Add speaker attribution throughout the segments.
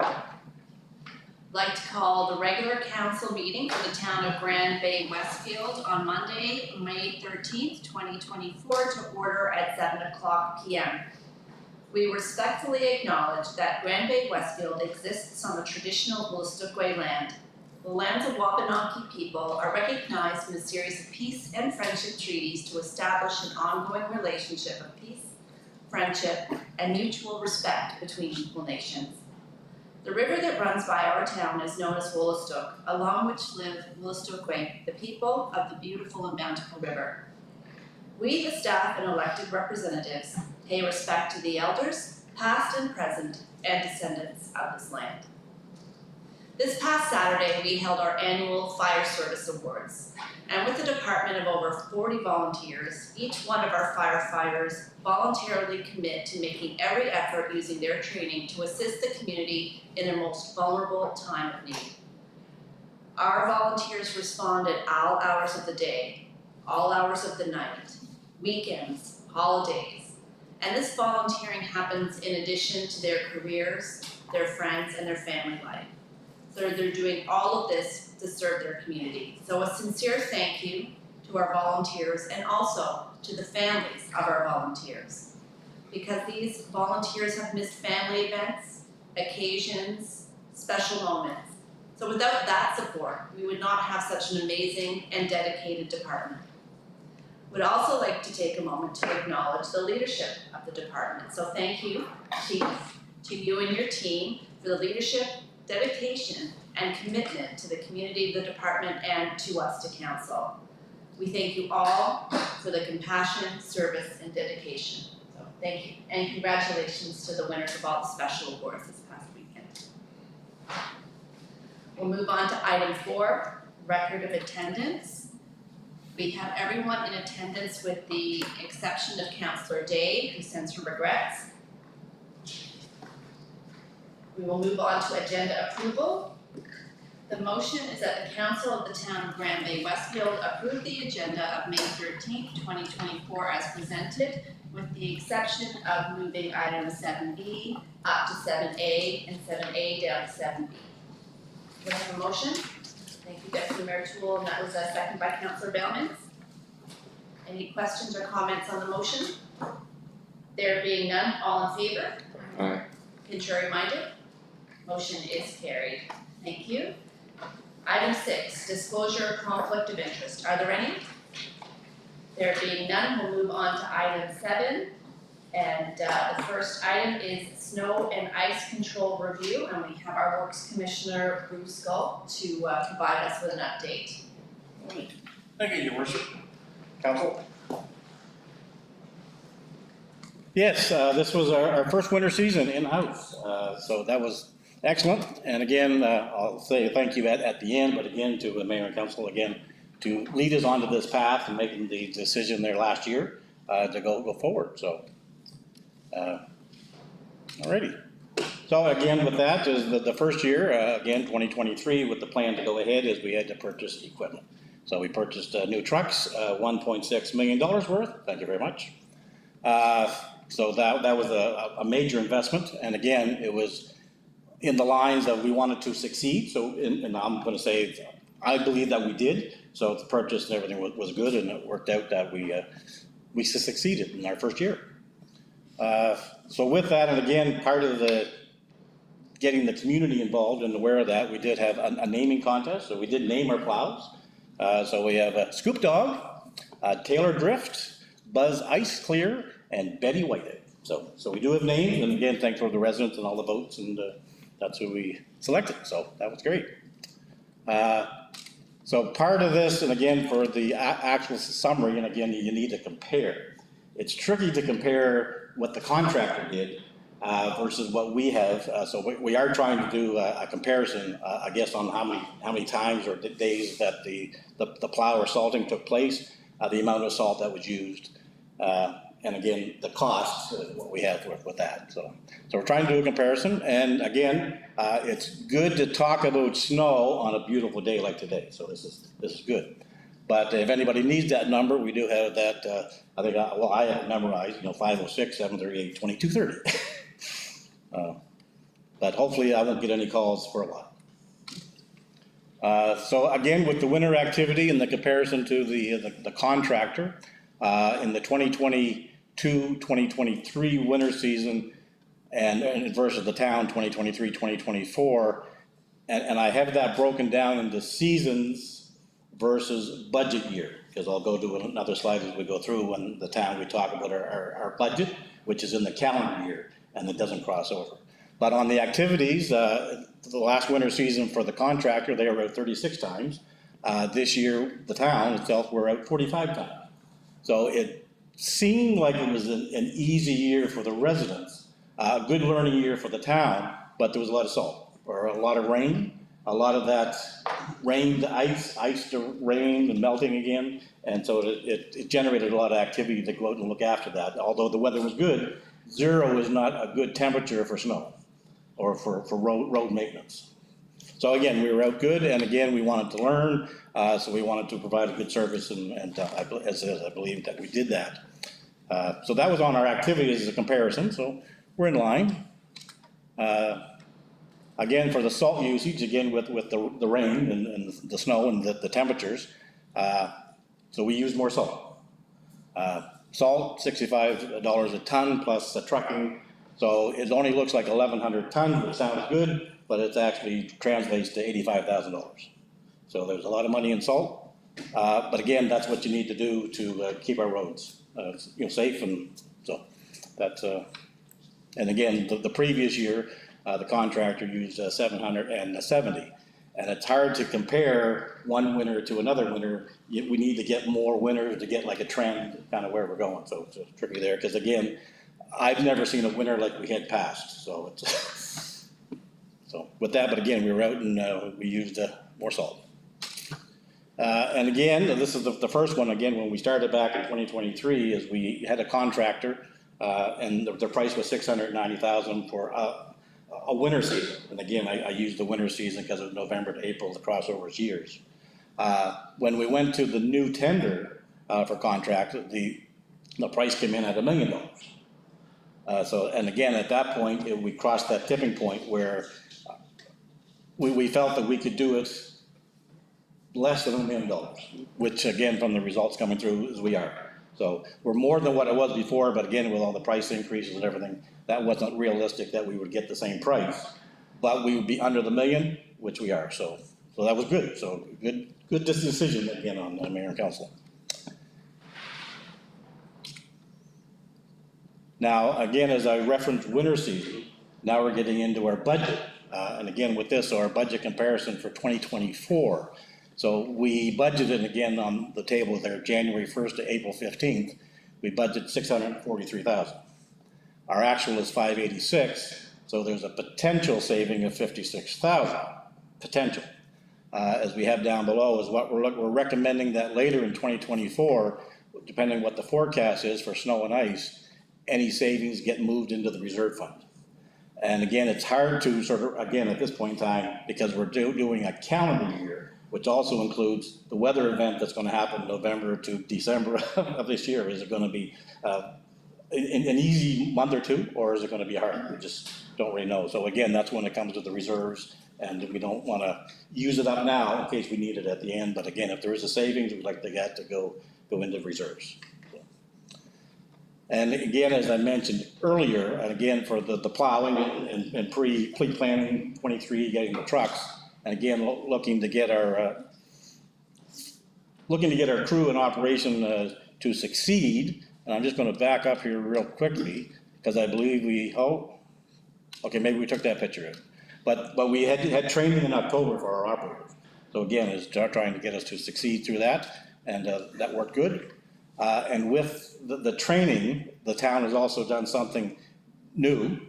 Speaker 1: I'd like to call the regular council meeting for the town of Grand Bay-Westfield on Monday, May 13th, 2024 to order at 7:00 p.m. We respectfully acknowledge that Grand Bay-Westfield exists on the traditional Wolastoqey land. The lands of Wabanaki people are recognized in a series of peace and friendship treaties to establish an ongoing relationship of peace, friendship, and mutual respect between equal nations. The river that runs by our town is known as Wolastoq, along which live Wolastoqey, the people of the beautiful and bountiful river. We, the staff and elected representatives, pay respect to the elders, past and present, and descendants of this land. This past Saturday, we held our annual Fire Service Awards, and with a department of over 40 volunteers, each one of our firefighters voluntarily commit to making every effort using their training to assist the community in their most vulnerable time of need. Our volunteers respond at all hours of the day, all hours of the night, weekends, holidays, and this volunteering happens in addition to their careers, their friends, and their family life. So they're doing all of this to serve their community. So a sincere thank you to our volunteers and also to the families of our volunteers, because these volunteers have missed family events, occasions, special moments. So without that support, we would not have such an amazing and dedicated department. Would also like to take a moment to acknowledge the leadership of the department. So thank you, Chief, to you and your team for the leadership, dedication, and commitment to the community of the department and to us to council. We thank you all for the compassion, service, and dedication. So thank you, and congratulations to the winners of all the special awards this past weekend. We'll move on to item 4, record of attendance. We have everyone in attendance with the exception of Councillor Day, who sends her regrets. We will move on to agenda approval. The motion is that the Council of the Town of Grand Bay-Westfield approve the agenda of May 13th, 2024 as presented, with the exception of moving items 7B up to 7A and 7A down to 7B. Do I have a motion? Thank you, Deputy Mayor Toole, and that was a second by Councillor Bellmans. Any questions or comments on the motion? There being none, all in favor?
Speaker 2: Aye.
Speaker 1: Contrary minded? Motion is carried. Thank you. Item 6, disclosure of conflict of interest. Are there any? There being none, we'll move on to item 7. And the first item is snow and ice control review, and we have our Works Commissioner Bruce Gull to provide us with an update.
Speaker 3: Thank you, Your Worship. Council.
Speaker 4: Yes, this was our first winter season in-house, so that was excellent. And again, I'll say thank you at the end, but again to the Mayor and Council again to lead us onto this path and making the decision there last year to go forward. So, alrighty. So again, with that is the first year, again 2023, with the plan to go ahead is we had to purchase equipment. So we purchased new trucks, $1.6 million worth. Thank you very much. So that was a major investment, and again, it was in the lines that we wanted to succeed. So, and I'm going to say, I believe that we did. So the purchase and everything was good, and it worked out that we succeeded in our first year. So with that, and again, part of the getting the community involved and aware of that, we did have a naming contest. So we did name our plows. So we have a Scoop Dog, Taylor Drift, Buzz Ice Clear, and Betty Whitehead. So we do have names, and again, thanks for the residents and all the votes, and that's who we selected. So that was great. So part of this, and again, for the actual summary, and again, you need to compare. It's tricky to compare what the contractor did versus what we have. So we are trying to do a comparison, I guess, on how many times or days that the plow or salting took place, the amount of salt that was used, and again, the cost, what we have with that. So we're trying to do a comparison, and again, it's good to talk about snow on a beautiful day like today. So this is good. But if anybody needs that number, we do have that. I think I have it memorized. 506, 738, 2230. but hopefully I won't get any calls for a while. So again, with the winter activity and the comparison to the contractor, in the 2022-2023 winter season and versus the town 2023-2024, and I have that broken down into seasons versus budget year, because I'll go to another slide as we go through. When the town, we talk about our budget, which is in the calendar year, and it doesn't cross over. But on the activities, the last winter season for the contractor, they were out 36 times. This year, the town itself, we're out 45 times. So it seemed like it was an easy year for the residents, a good learning year for the town, but there was a lot of salt, or a lot of rain. A lot of that rain to ice, ice to rain and melting again. And so it generated a lot of activity to go out and look after that. Although the weather was good, 0 is not a good temperature for snow or for road maintenance. So again, we were out good, and again, we wanted to learn, so we wanted to provide a good service, and as I believe that we did that. So that was on our activities as a comparison, so we're in line. Again, for the salt usage, again with the rain and the snow and the temperatures, so we use more salt. Salt, $65 a ton plus the trucking, so it only looks like 1,100 tons, which sounds good, but it actually translates to $85,000. So there's a lot of money in salt, but again, that's what you need to do to keep our roads safe, and so that's and again, the previous year, the contractor used 770, and it's hard to compare one winter to another winter. We need to get more winters to get like a trend, kind of where we're going. So it's tricky there, because again, I've never seen a winter like we had past. So it's so with that, but again, we were out and we used more salt. And again, this is the first one. Again, when we started back in 2023, is we had a contractor, and the price was $690,000 for a winter season. And again, I used the winter season because of November to April, the crossover years. When we went to the new tender for contract, the price came in at $1 million. So, and again, at that point, we crossed that tipping point where we felt that we could do it less than $1 million, which again, from the results coming through, is we are. So we're more than what it was before, but again, with all the price increases and everything, that wasn't realistic that we would get the same price, but we would be under the $1 million, which we are. So that was good. So good decision again on the mayor and council. Now, again, as I referenced winter season, now we're getting into our budget. And again, with this, our budget comparison for 2024. So we budgeted, again, on the table there, January 1st to April 15th, we budgeted $643,000. Our actual is $586, so there's a potential saving of $56,000, potential. As we have down below is what we're recommending that later in 2024, depending on what the forecast is for snow and ice, any savings get moved into the reserve fund. And again, it's hard to sort of, again, at this point in time, because we're doing a calendar year, which also includes the weather event that's going to happen November to December of this year. Is it going to be an easy month or two, or is it going to be hard? We just don't really know. So again, that's when it comes to the reserves, and we don't want to use it up now in case we need it at the end. But again, if there is a savings, we'd like to get to go into reserves. And again, as I mentioned earlier, and again for the plowing and pre-planning 23, getting the trucks, and again looking to get our crew in operation to succeed. And I'm just going to back up here real quickly, because I believe okay, maybe we took that picture in, but we had training in October for our operators. So again, is trying to get us to succeed through that, and that worked good. And with the training, the town has also done something new.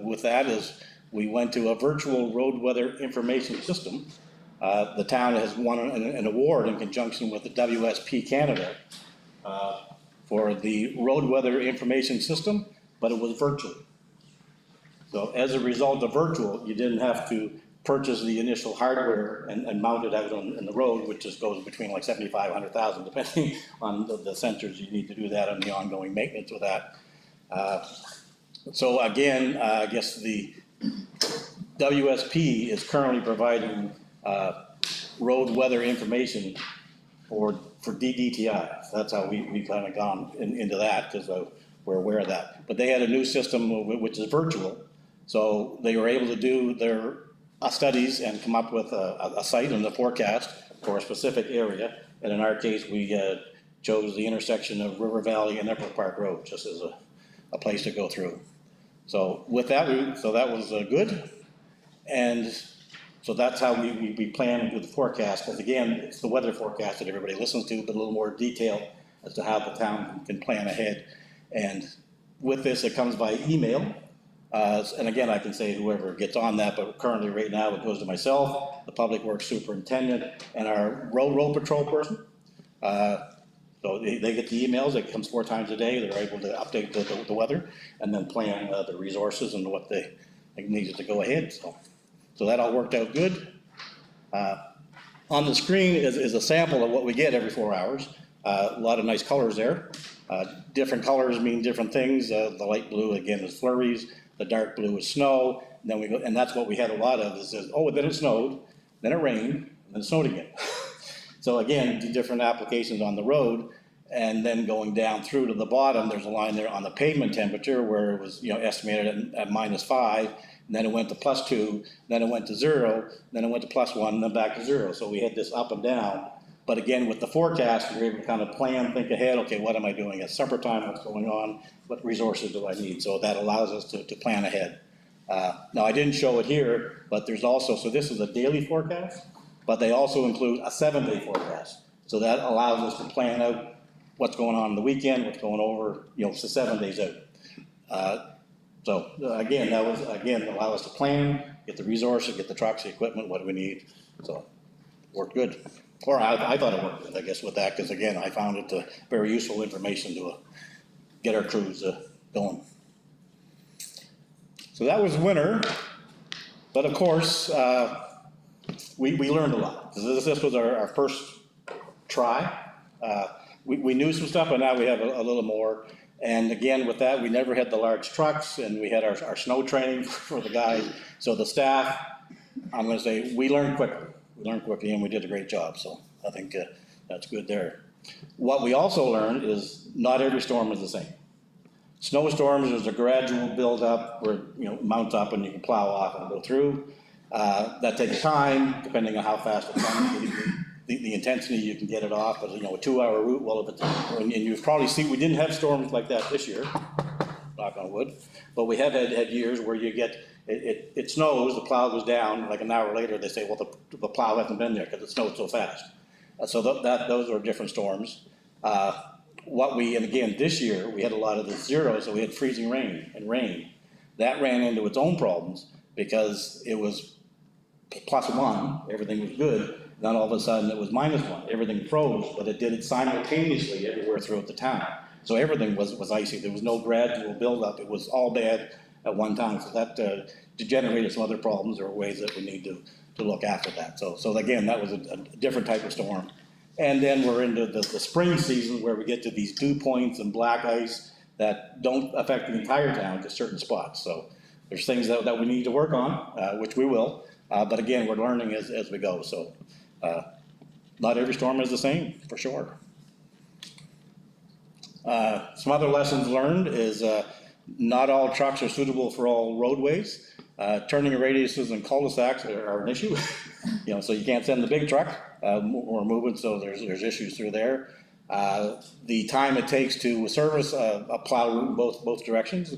Speaker 4: With that is we went to a virtual road weather information system. The town has won an award in conjunction with the WSP Canada for the road weather information system, but it was virtual. So as a result of virtual, you didn't have to purchase the initial hardware and mount it out in the road, which just goes between like $75,000 to $100,000, depending on the sensors you need to do that and the ongoing maintenance with that. So again, I guess WSP is currently providing, road weather information for DDTI. So that's how we kind of gone into that, because we're aware of that. But they had a new system which is virtual, so they were able to do their studies and come up with a site and the forecast for a specific area. And in our case, we chose the intersection of River Valley and Upper Park Road, just as a place to go through. So with that, so that was good. And so that's how we plan and do the forecast, because again, it's the weather forecast that everybody listens to, but a little more detail as to how the town can plan ahead. And with this, it comes by email. And again, I can say whoever gets on that, but currently right now it goes to myself, the public works superintendent, and our road patrol person. So they get the emails, it comes 4 times a day, they're able to update the weather and then plan the resources and what they needed to go ahead. So that all worked out good. On the screen is a sample of what we get every 4 hours. A lot of nice colors there. Different colors mean different things. The light blue again is flurries, the dark blue is snow. And then we go, and that's what we had a lot of. Is oh, then it snowed, then it rained, and then it snowed again. So again, different applications on the road, and then going down through to the bottom, there's a line there on the pavement temperature where it was estimated at -5, and then it went to +2, then it went to 0, then it went to +1, and then back to 0. So we had this up and down. But again, with the forecast, we were able to kind of plan, think ahead, okay, what am I doing at supper time, what's going on, what resources do I need? So that allows us to plan ahead. Now, I didn't show it here, but there's also, so this is a daily forecast, but they also include a 7-day forecast. So that allows us to plan out what's going on the weekend, what's going over, so 7 days out. So again, that was, allow us to plan, get the resources, get the trucks, the equipment, what do we need. So worked good. Or I thought it worked good, I guess, with that, because again, I found it very useful information to get our crews going. So that was winter, but of course, we learned a lot. This was our first try. We knew some stuff, but now we have a little more. And again, with that, we never had the large trucks, and we had our snow training for the guys. So the staff, I'm gonna say, we learned quickly. And we did a great job, so I think that's good there. What we also learned is not every storm is the same. Snowstorms, there's a gradual build-up where, mounts up and you can plow off and go through. That takes time, depending on how fast it comes. The intensity, you can get it off, but a 2-hour route, well, if it's, and you've probably seen, we didn't have storms like that this year, knock on wood, but we have had years where you get, it snows, the plow goes down, like an hour later, they say, well, the plow hasn't been there because it snowed so fast. So those are different storms. And again, this year, we had a lot of the zeros, so we had freezing rain and rain. That ran into its own problems because it was +1, everything was good. Then all of a sudden it was -1, everything froze, but it did it simultaneously everywhere throughout the town. So everything was icy, there was no gradual buildup, it was all bad at one time. So that generated some other problems or ways that we need to look after that. So again, that was a different type of storm. And then we're into the spring season where we get to these dew points and black ice that don't affect the entire town, just certain spots. So there's things that we need to work on, which we will. But again, we're learning as we go. So not every storm is the same, for sure. Some other lessons learned is not all trucks are suitable for all roadways. Turning radiuses and cul-de-sacs are an issue. So you can't send the big truck or move it, so there's issues through there. The time it takes to service a plow route both directions.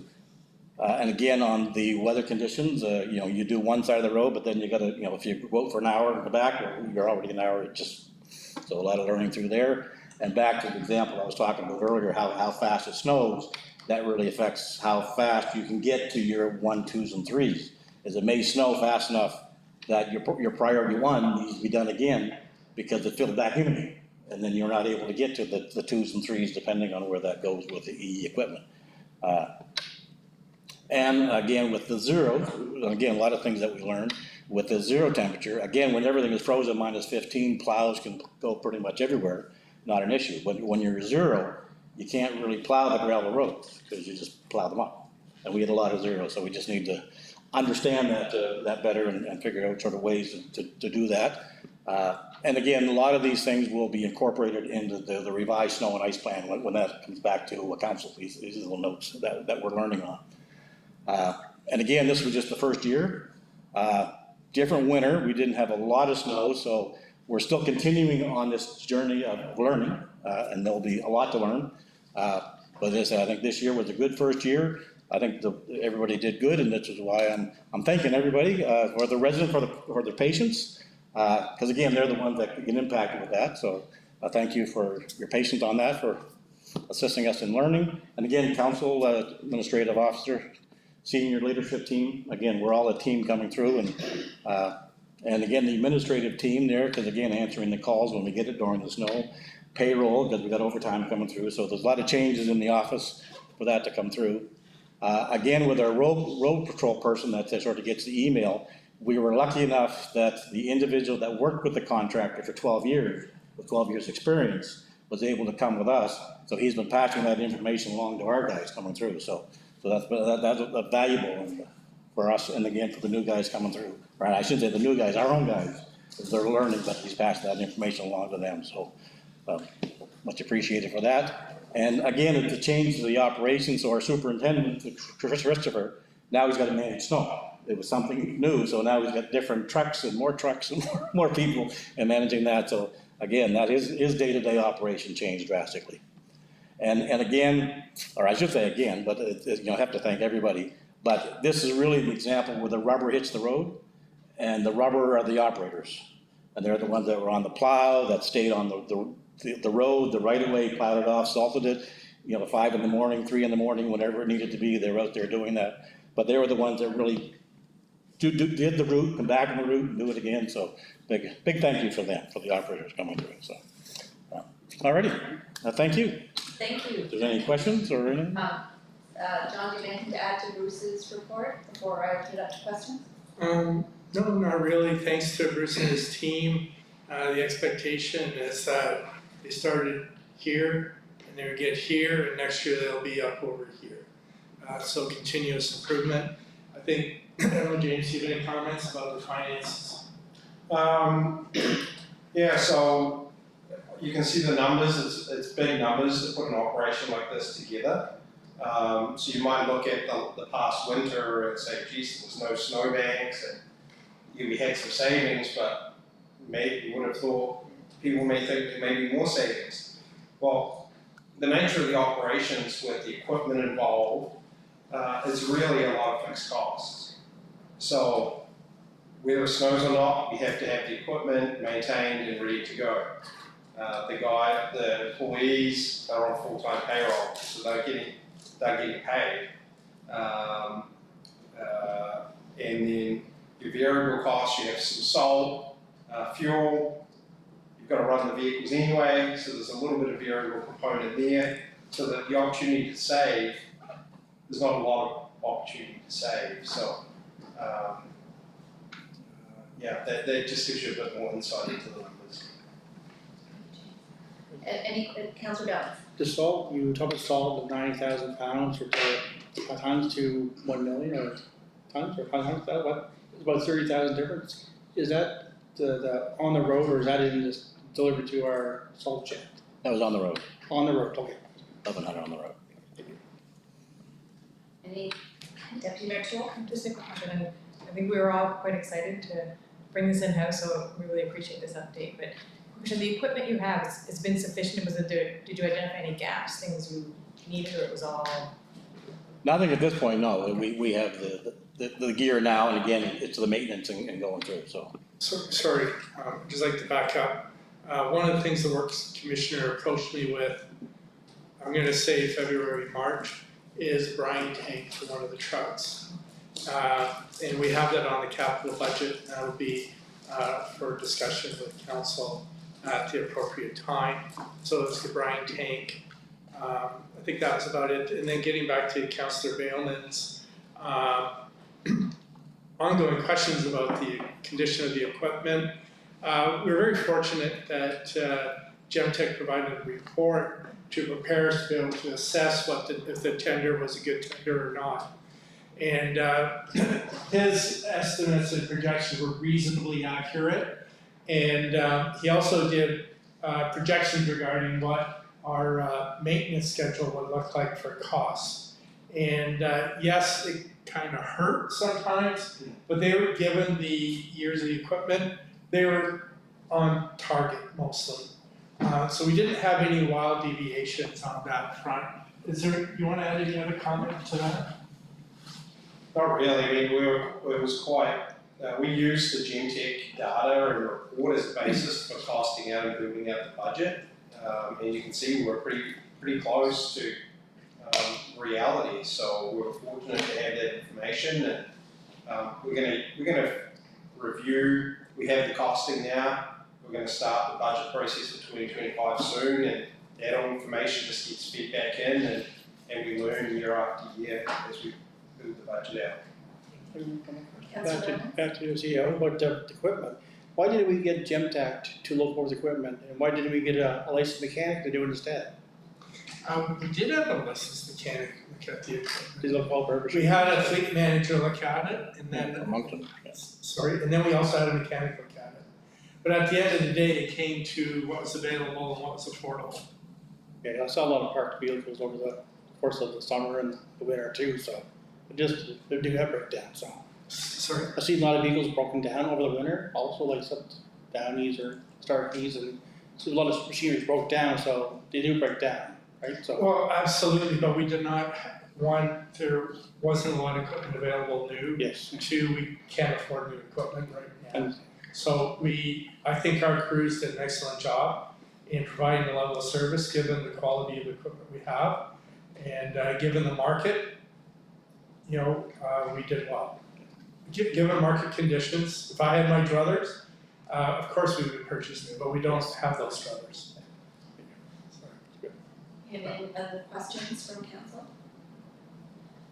Speaker 4: And again, on the weather conditions, you do one side of the road, but then you gotta, if you go out for an hour in the back, you're already an hour, so a lot of learning through there. And back to the example I was talking about earlier, how fast it snows, that really affects how fast you can get to your 1, 2s, and 3s. As it may snow fast enough that your priority 1 needs to be done again because it filled back in again. And then you're not able to get to the 2s and 3s depending on where that goes with the EE equipment. And again, with the zeros, again, a lot of things that we learned, with the zero temperature, again, when everything is frozen -15, plows can go pretty much everywhere, not an issue. But when you're 0, you can't really plow the gravel roads because you just plow them up. And we had a lot of zeros, so we just need to understand that better and figure out sort of ways to do that. And again, a lot of these things will be incorporated into the revised snow and ice plan when that comes back to council, these little notes that we're learning on. And again, this was just the first year. Different winter, we didn't have a lot of snow, so we're still continuing on this journey of learning, and there'll be a lot to learn. But as I said, I think this year was a good first year. I think everybody did good, and this is why I'm thanking everybody, for the residents, for their patience, because again, they're the ones that get impacted with that. So thank you for your patience on that, for assisting us in learning. And again, council, administrative officer, senior leadership team, again, we're all a team coming through, and again, the administrative team there, because again, answering the calls when we get it during the snow, payroll, because we got overtime coming through, so there's a lot of changes in the office for that to come through. Again, with our road patrol person that sort of gets the email, we were lucky enough that the individual that worked with the contractor for 12 years, with 12 years experience, was able to come with us, so he's been passing that information along to our guys coming through, so that's valuable for us, and again, for the new guys coming through. Right, I shouldn't say the new guys, our own guys, because they're learning, but he's passed that information along to them, so much appreciated for that. And again, it's a change to the operation, so our superintendent, Christopher, now he's got to manage snow. It was something new, so now he's got different trucks and more more people and managing that. So again, that his day-to-day operation changed drastically. And again, or I should say again, but you know, I have to thank everybody. But this is really the example where the rubber hits the road, and the rubber are the operators. And they're the ones that were on the plow, that stayed on the road, the right-of-way, plowed it off, salted it, you know, 5 in the morning, 3 in the morning, whenever it needed to be, they were out there doing that. But they were the ones that really did the route, come back on the route and do it again. So big thank you for them, for the operators coming through. So, alrighty, thank you.
Speaker 1: Thank you.
Speaker 4: If there's any questions or anything?
Speaker 1: John, do you have anything to add to Bruce's report before I open it up to questions?
Speaker 2: No, not really. Thanks to Bruce and his team. The expectation is that they started here and they'll get here, and next year they'll be up over here. So continuous improvement. I think, I don't know, James, you have any comments about the finances?
Speaker 5: Yeah, so you can see the numbers, it's big numbers to put an operation like this together. So you might look at the past winter and say, geez, there was no snowbanks, and we had some savings, but maybe you would have thought, people may think there may be more savings. Well, the nature of the operations with the equipment involved is really a lot of fixed costs. So whether it snows or not, we have to have the equipment maintained and ready to go. The employees are on full-time payroll, so they're getting paid. And then your variable costs, you have some salt, fuel, you've got to run the vehicles anyway, so there's a little bit of variable component there, so that the opportunity to save, there's not a lot of opportunity to save. So yeah, that just gives you a bit more insight into the numbers.
Speaker 1: Any, Councillor Downs?
Speaker 6: The salt, you talk about salt of 90,000 pounds or tons to 1 million or tons or 500,000, what? It's about 30,000 difference. Is that the on the road, or is that in this delivered to our salt shed?
Speaker 4: That was on the road,
Speaker 6: On the road, okay.
Speaker 4: 1,100 on the road.
Speaker 1: Any, Deputy Mayor Toole?
Speaker 7: Just a quick question. I think we were all quite excited to bring this in-house, so we really appreciate this update. But question, the equipment you have, it's been sufficient? Did you identify any gaps, things you needed, or it was all?
Speaker 4: Nothing at this point, no. We have the gear now, and again, it's the maintenance and going through, so.
Speaker 2: Sorry, I'd just like to back up. One of the things the Works Commissioner approached me with, I'm going to say February, March, is a brine tank for one of the trucks. And we have that on the capital budget, and that will be for discussion with council at the appropriate time. So it's the brine tank. I think that was about it. And then getting back to Councillor Bailman's ongoing questions about the condition of the equipment. We're very fortunate that Gemtech provided a report to prepare us to be able to assess if the tender was a good tender or not. And his estimates and projections were reasonably accurate. And he also did projections regarding what our maintenance schedule would look like for costs. And yes, it kind of hurt sometimes, but they were given the years of the equipment, they were on target mostly. So we didn't have any wild deviations on that front. Is there, you want to add any other comment to that?
Speaker 5: Not really, I mean, it was quite, we used the Gemtech data and report as a basis for costing out and building out the budget. And you can see we're pretty close to reality, so we're fortunate to have that information, and we're gonna review, we have the costing now, we're gonna start the budget process for 2025 soon, and that all information just gets fed back in, and we learn year after year as we build the budget out.
Speaker 6: Back to your CEO, about the equipment. Why didn't we get Gemtech to look over the equipment, and why didn't we get a licensed mechanic to do it instead?
Speaker 2: We did have a licensed mechanic look at the equipment.
Speaker 6: Did it look all purpose?
Speaker 2: We had a fleet manager look at it, and then,
Speaker 4: Amongst them, yes.
Speaker 2: sorry, and then we also had a mechanic look at it. But at the end of the day, it came to what was available and what was affordable.
Speaker 6: Yeah, I saw a lot of parked vehicles over the course of the summer and the winter too, so they do have breakdowns, so.
Speaker 2: Sorry?
Speaker 6: I've seen a lot of vehicles broken down over the winter, also like some Downies or Starkeys, and so a lot of machinery broke down, so they do break down, right? So
Speaker 2: Well, absolutely, but we did not, one, there wasn't a lot of equipment available new.
Speaker 6: yes,
Speaker 2: Two, we can't afford new equipment right now.
Speaker 6: and
Speaker 2: So I think our crews did an excellent job in providing the level of service, given the quality of the equipment we have. And given the market, we did well. Given market conditions, if I had my druthers, of course we would purchase new, but we don't have those druthers.
Speaker 1: Any other questions from council?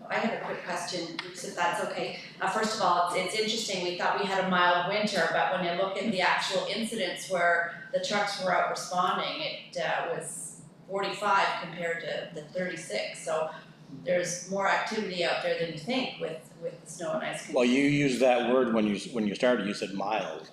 Speaker 1: I have a quick question, Bruce, if that's okay. First of all, it's interesting, we thought we had a mild winter, but when you look at the actual incidents where the trucks were out responding, it was 45 compared to the 36. So there's more activity out there than you think with the snow and ice conditions.
Speaker 4: Well, you used that word when you started, you said mild.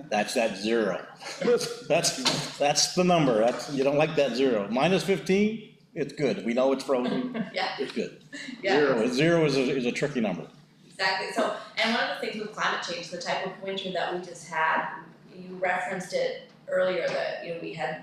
Speaker 4: That's that zero. That's the number, you don't like that zero. -15, it's good, we know it's frozen,
Speaker 1: Yeah.
Speaker 4: it's good.
Speaker 1: Yeah.
Speaker 4: Zero is a tricky number.
Speaker 1: Exactly. So, and one of the things with climate change, the type of winter that we just had, you referenced it earlier that we had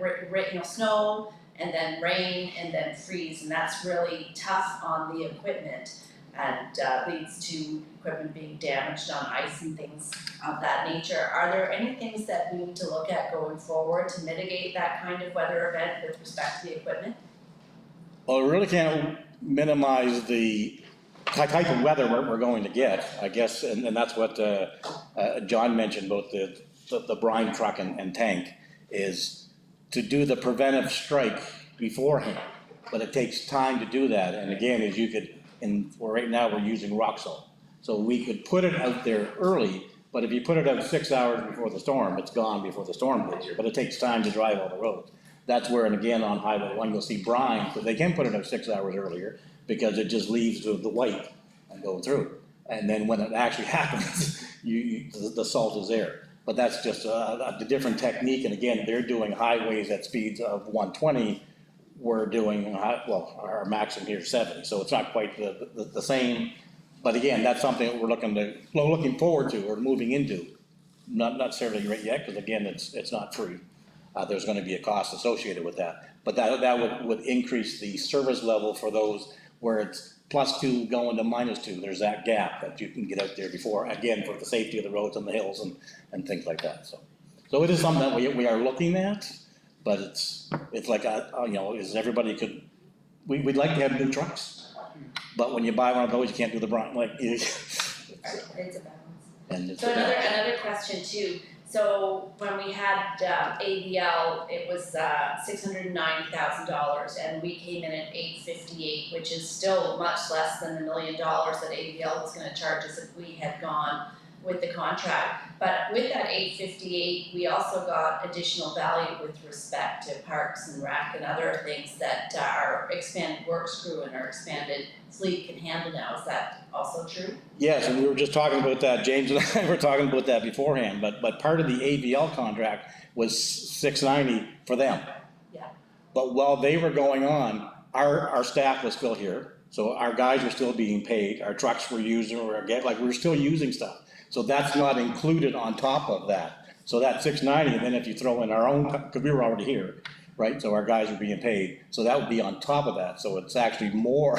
Speaker 1: snow and then rain and then freeze, and that's really tough on the equipment and leads to equipment being damaged on ice and things of that nature. Are there any things that we need to look at going forward to mitigate that kind of weather event with respect to the equipment?
Speaker 4: Well, we really can't minimize the type of weather we're going to get, I guess, and that's what John mentioned, both the brine truck and tank, is to do the preventive strike beforehand. But it takes time to do that, and again, as you could, right now we're using rock salt. So we could put it out there early, but if you put it out 6 hours before the storm, it's gone before the storm gets here, but it takes time to drive all the roads. That's where, and again, on Highway 1, you'll see brine, so they can put it out 6 hours earlier, because it just leaves the white and go through. And then when it actually happens, the salt is there. But that's just a different technique, and again, they're doing highways at speeds of 120, we're doing, our maximum here is 70, so it's not quite the same. But again, that's something that we're looking forward to, or moving into. Not necessarily right yet, because again, it's not free. There's gonna be a cost associated with that. But that would increase the service level for those where it's +2 going to -2. There's that gap that you can get out there before, again, for the safety of the roads and the hills and things like that, so it is something that we are looking at, but it's like, is everybody we'd like to have new trucks, but when you buy one of those, you can't do the brine,
Speaker 1: It's a balance. So
Speaker 4: a balance.
Speaker 1: another question too. So when we had AVL, it was $690,000, and we came in at $858, which is still much less than $1 million that AVL was going to charge us if we had gone with the contract. But with that 858, we also got additional value with respect to Parks and Rec and other things that our expanded works crew and our expanded fleet can handle now. Is that also true?
Speaker 4: Yes, and we were just talking about that, James and I were talking about that beforehand, but part of the AVL contract was 690 for them.
Speaker 1: Yeah.
Speaker 4: But while they were going on, our staff was still here, so our guys were still being paid, our trucks were using, we were still using stuff. So that's not included on top of that. So that 690, and then if you throw in our own, because we were already here, right, so our guys were being paid, so that would be on top of that, so it's actually more.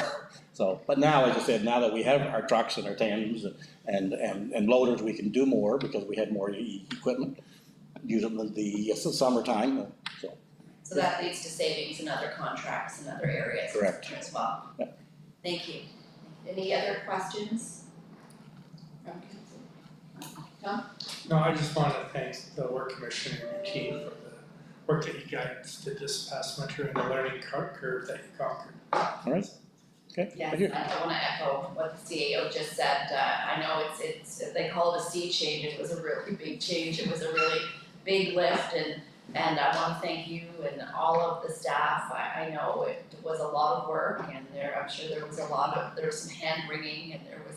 Speaker 4: So, but now, as I said, now that we have our trucks and our tandems and loaders, we can do more because we had more equipment, use them in the summertime, so.
Speaker 1: So that leads to savings in other contracts and other areas
Speaker 4: Correct.
Speaker 1: as well.
Speaker 4: Yeah.
Speaker 1: Thank you. Any other questions from council? Tom?
Speaker 2: No, I just want to thank the work commission and your team for the work that you guys did this past winter and the learning curve that you conquered.
Speaker 4: All right, okay,
Speaker 1: Yes,
Speaker 4: thank you.
Speaker 1: I wanna echo what the CAO just said, I know it's, they call it a sea change, it was a really big change, it was a really big lift, and I wanna thank you and all of the staff, I know it was a lot of work, and I'm sure there was some hand wringing, and there was,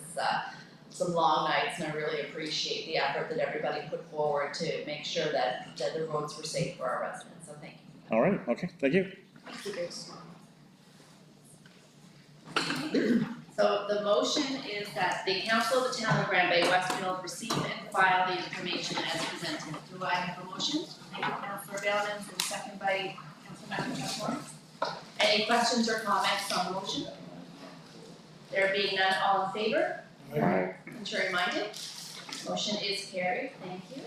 Speaker 1: some long nights, and I really appreciate the effort that everybody put forward to make sure that the roads were safe for our residents, so thank you.
Speaker 4: All right, okay, thank you.
Speaker 1: Thank you, Grace. So the motion is that the council of the town of Grand Bay-Westfield receive and file the information as presented. Do I have a motion? Thank you, Councillor Bellman, and second by Councilmember Chapman. Any questions or comments on the motion? There being none, all in favor? Contrary minded? Motion is carried, thank you.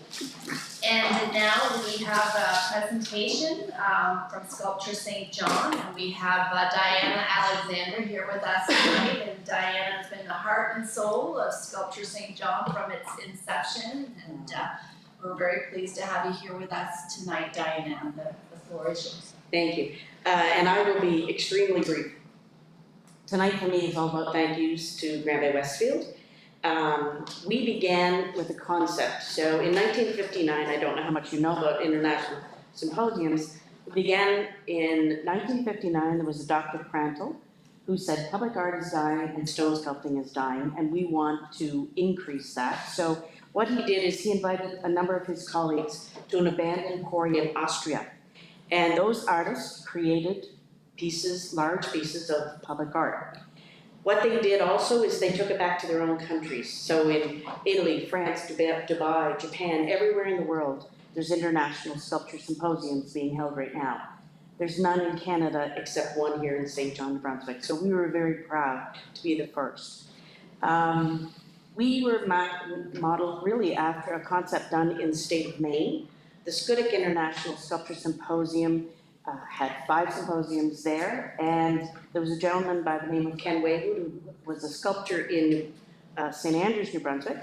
Speaker 1: And now we have a presentation from Sculpture St. John, and we have Diana Alexander here with us tonight, and Diana has been the heart and soul of Sculpture St. John from its inception, and we're very pleased to have you here with us tonight, Diana, the floor is yours.
Speaker 8: Thank you, and I will be extremely brief. Tonight for me is all about thank yous to Grand Bay-Westfield. We began with a concept. So in 1959, I don't know how much you know about international symposiums, we began in 1959, there was a Dr. Prantl who said public art is dying and stone sculpting is dying, and we want to increase that. So what he did is he invited a number of his colleagues to an abandoned quarry in Austria. And those artists created pieces, large pieces of public art. What they did also is they took it back to their own countries. So in Italy, France, Dubai, Japan, everywhere in the world, there's international sculpture symposiums being held right now. There's none in Canada except one here in St. John, New Brunswick. So we were very proud to be the first. We were modeled really after a concept done in the state of Maine. The Schoodic International Sculpture Symposium had 5 symposiums there, and there was a gentleman by the name of Ken Waywood who was a sculptor in St. Andrews, New Brunswick,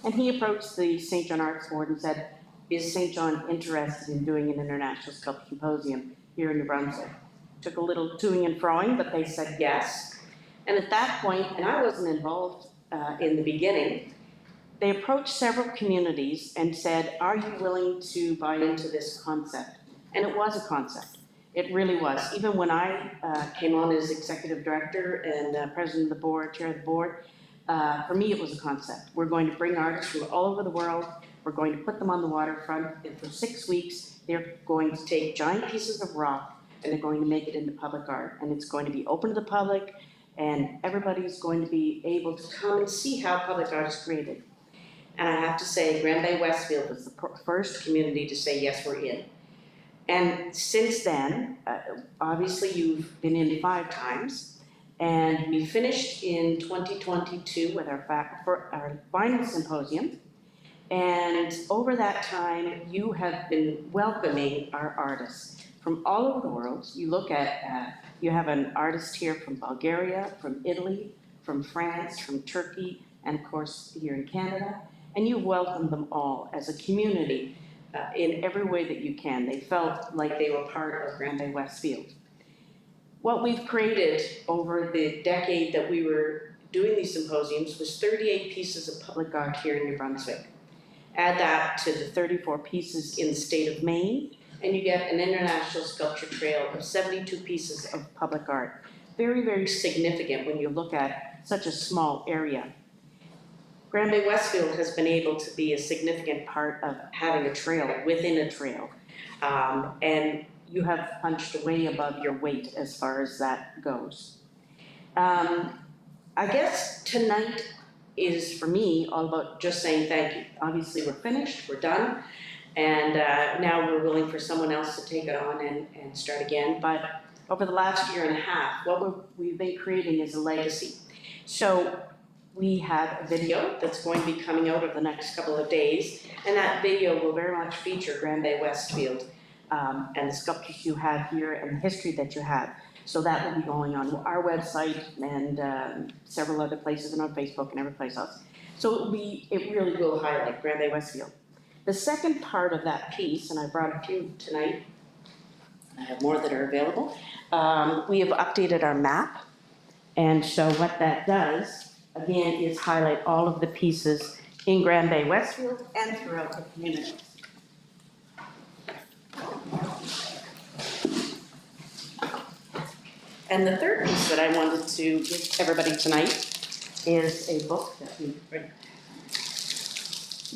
Speaker 8: and he approached the St. John Arts Board and said, is St. John interested in doing an international sculpture symposium here in New Brunswick? Took a little toing and froing, but they said yes. And at that point, and I wasn't involved in the beginning, they approached several communities and said, are you willing to buy into this concept? And it was a concept. It really was. Even when I came on as executive director and president of the board, chair of the board, for me it was a concept. We're going to bring artists from all over the world. We're going to put them on the waterfront, and for 6 weeks, they're going to take giant pieces of rock and they're going to make it into public art. And it's going to be open to the public, and everybody's going to be able to come and see how public art is created. And I have to say, Grand Bay-Westfield was the first community to say, yes, we're in. And since then, obviously you've been in 5 times, and we finished in 2022 with our final symposium. And over that time, you have been welcoming our artists from all over the world. You look at, you have an artist here from Bulgaria, from Italy, from France, from Turkey, and of course here in Canada. And you welcomed them all as a community in every way that you can. They felt like they were part of Grand Bay-Westfield. What we've created over the decade that we were doing these symposiums was 38 pieces of public art here in New Brunswick. Add that to the 34 pieces in the state of Maine, and you get an international sculpture trail of 72 pieces of public art. Very, very significant when you look at such a small area. Grand Bay-Westfield has been able to be a significant part of having a trail within a trail. And you have punched way above your weight as far as that goes. I guess tonight is, for me, all about just saying thank you. Obviously, we're finished, we're done, and now we're willing for someone else to take it on and start again. But over the last year and a half, what we've been creating is a legacy. So we have a video that's going to be coming out over the next couple of days, and that video will very much feature Grand Bay-Westfield and the sculptures you have here and the history that you have. So that will be going on our website and several other places and on Facebook and every place else. So it really will highlight Grand Bay-Westfield. The second part of that piece, and I brought a few tonight, I have more that are available. We have updated our map, and so what that does, again, is highlight all of the pieces in Grand Bay-Westfield and throughout the community. And the third piece that I wanted to give everybody tonight is a book that we read.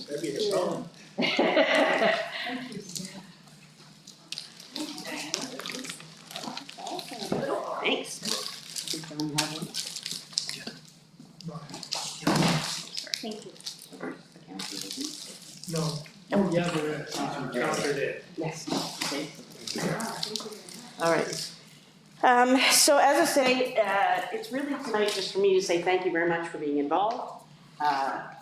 Speaker 6: That'd be a song.
Speaker 8: Thanks. Thank you.
Speaker 2: No. Oh, yeah, we're counted it.
Speaker 8: Yes. All right. So as I say, it's really tonight just for me to say thank you very much for being involved.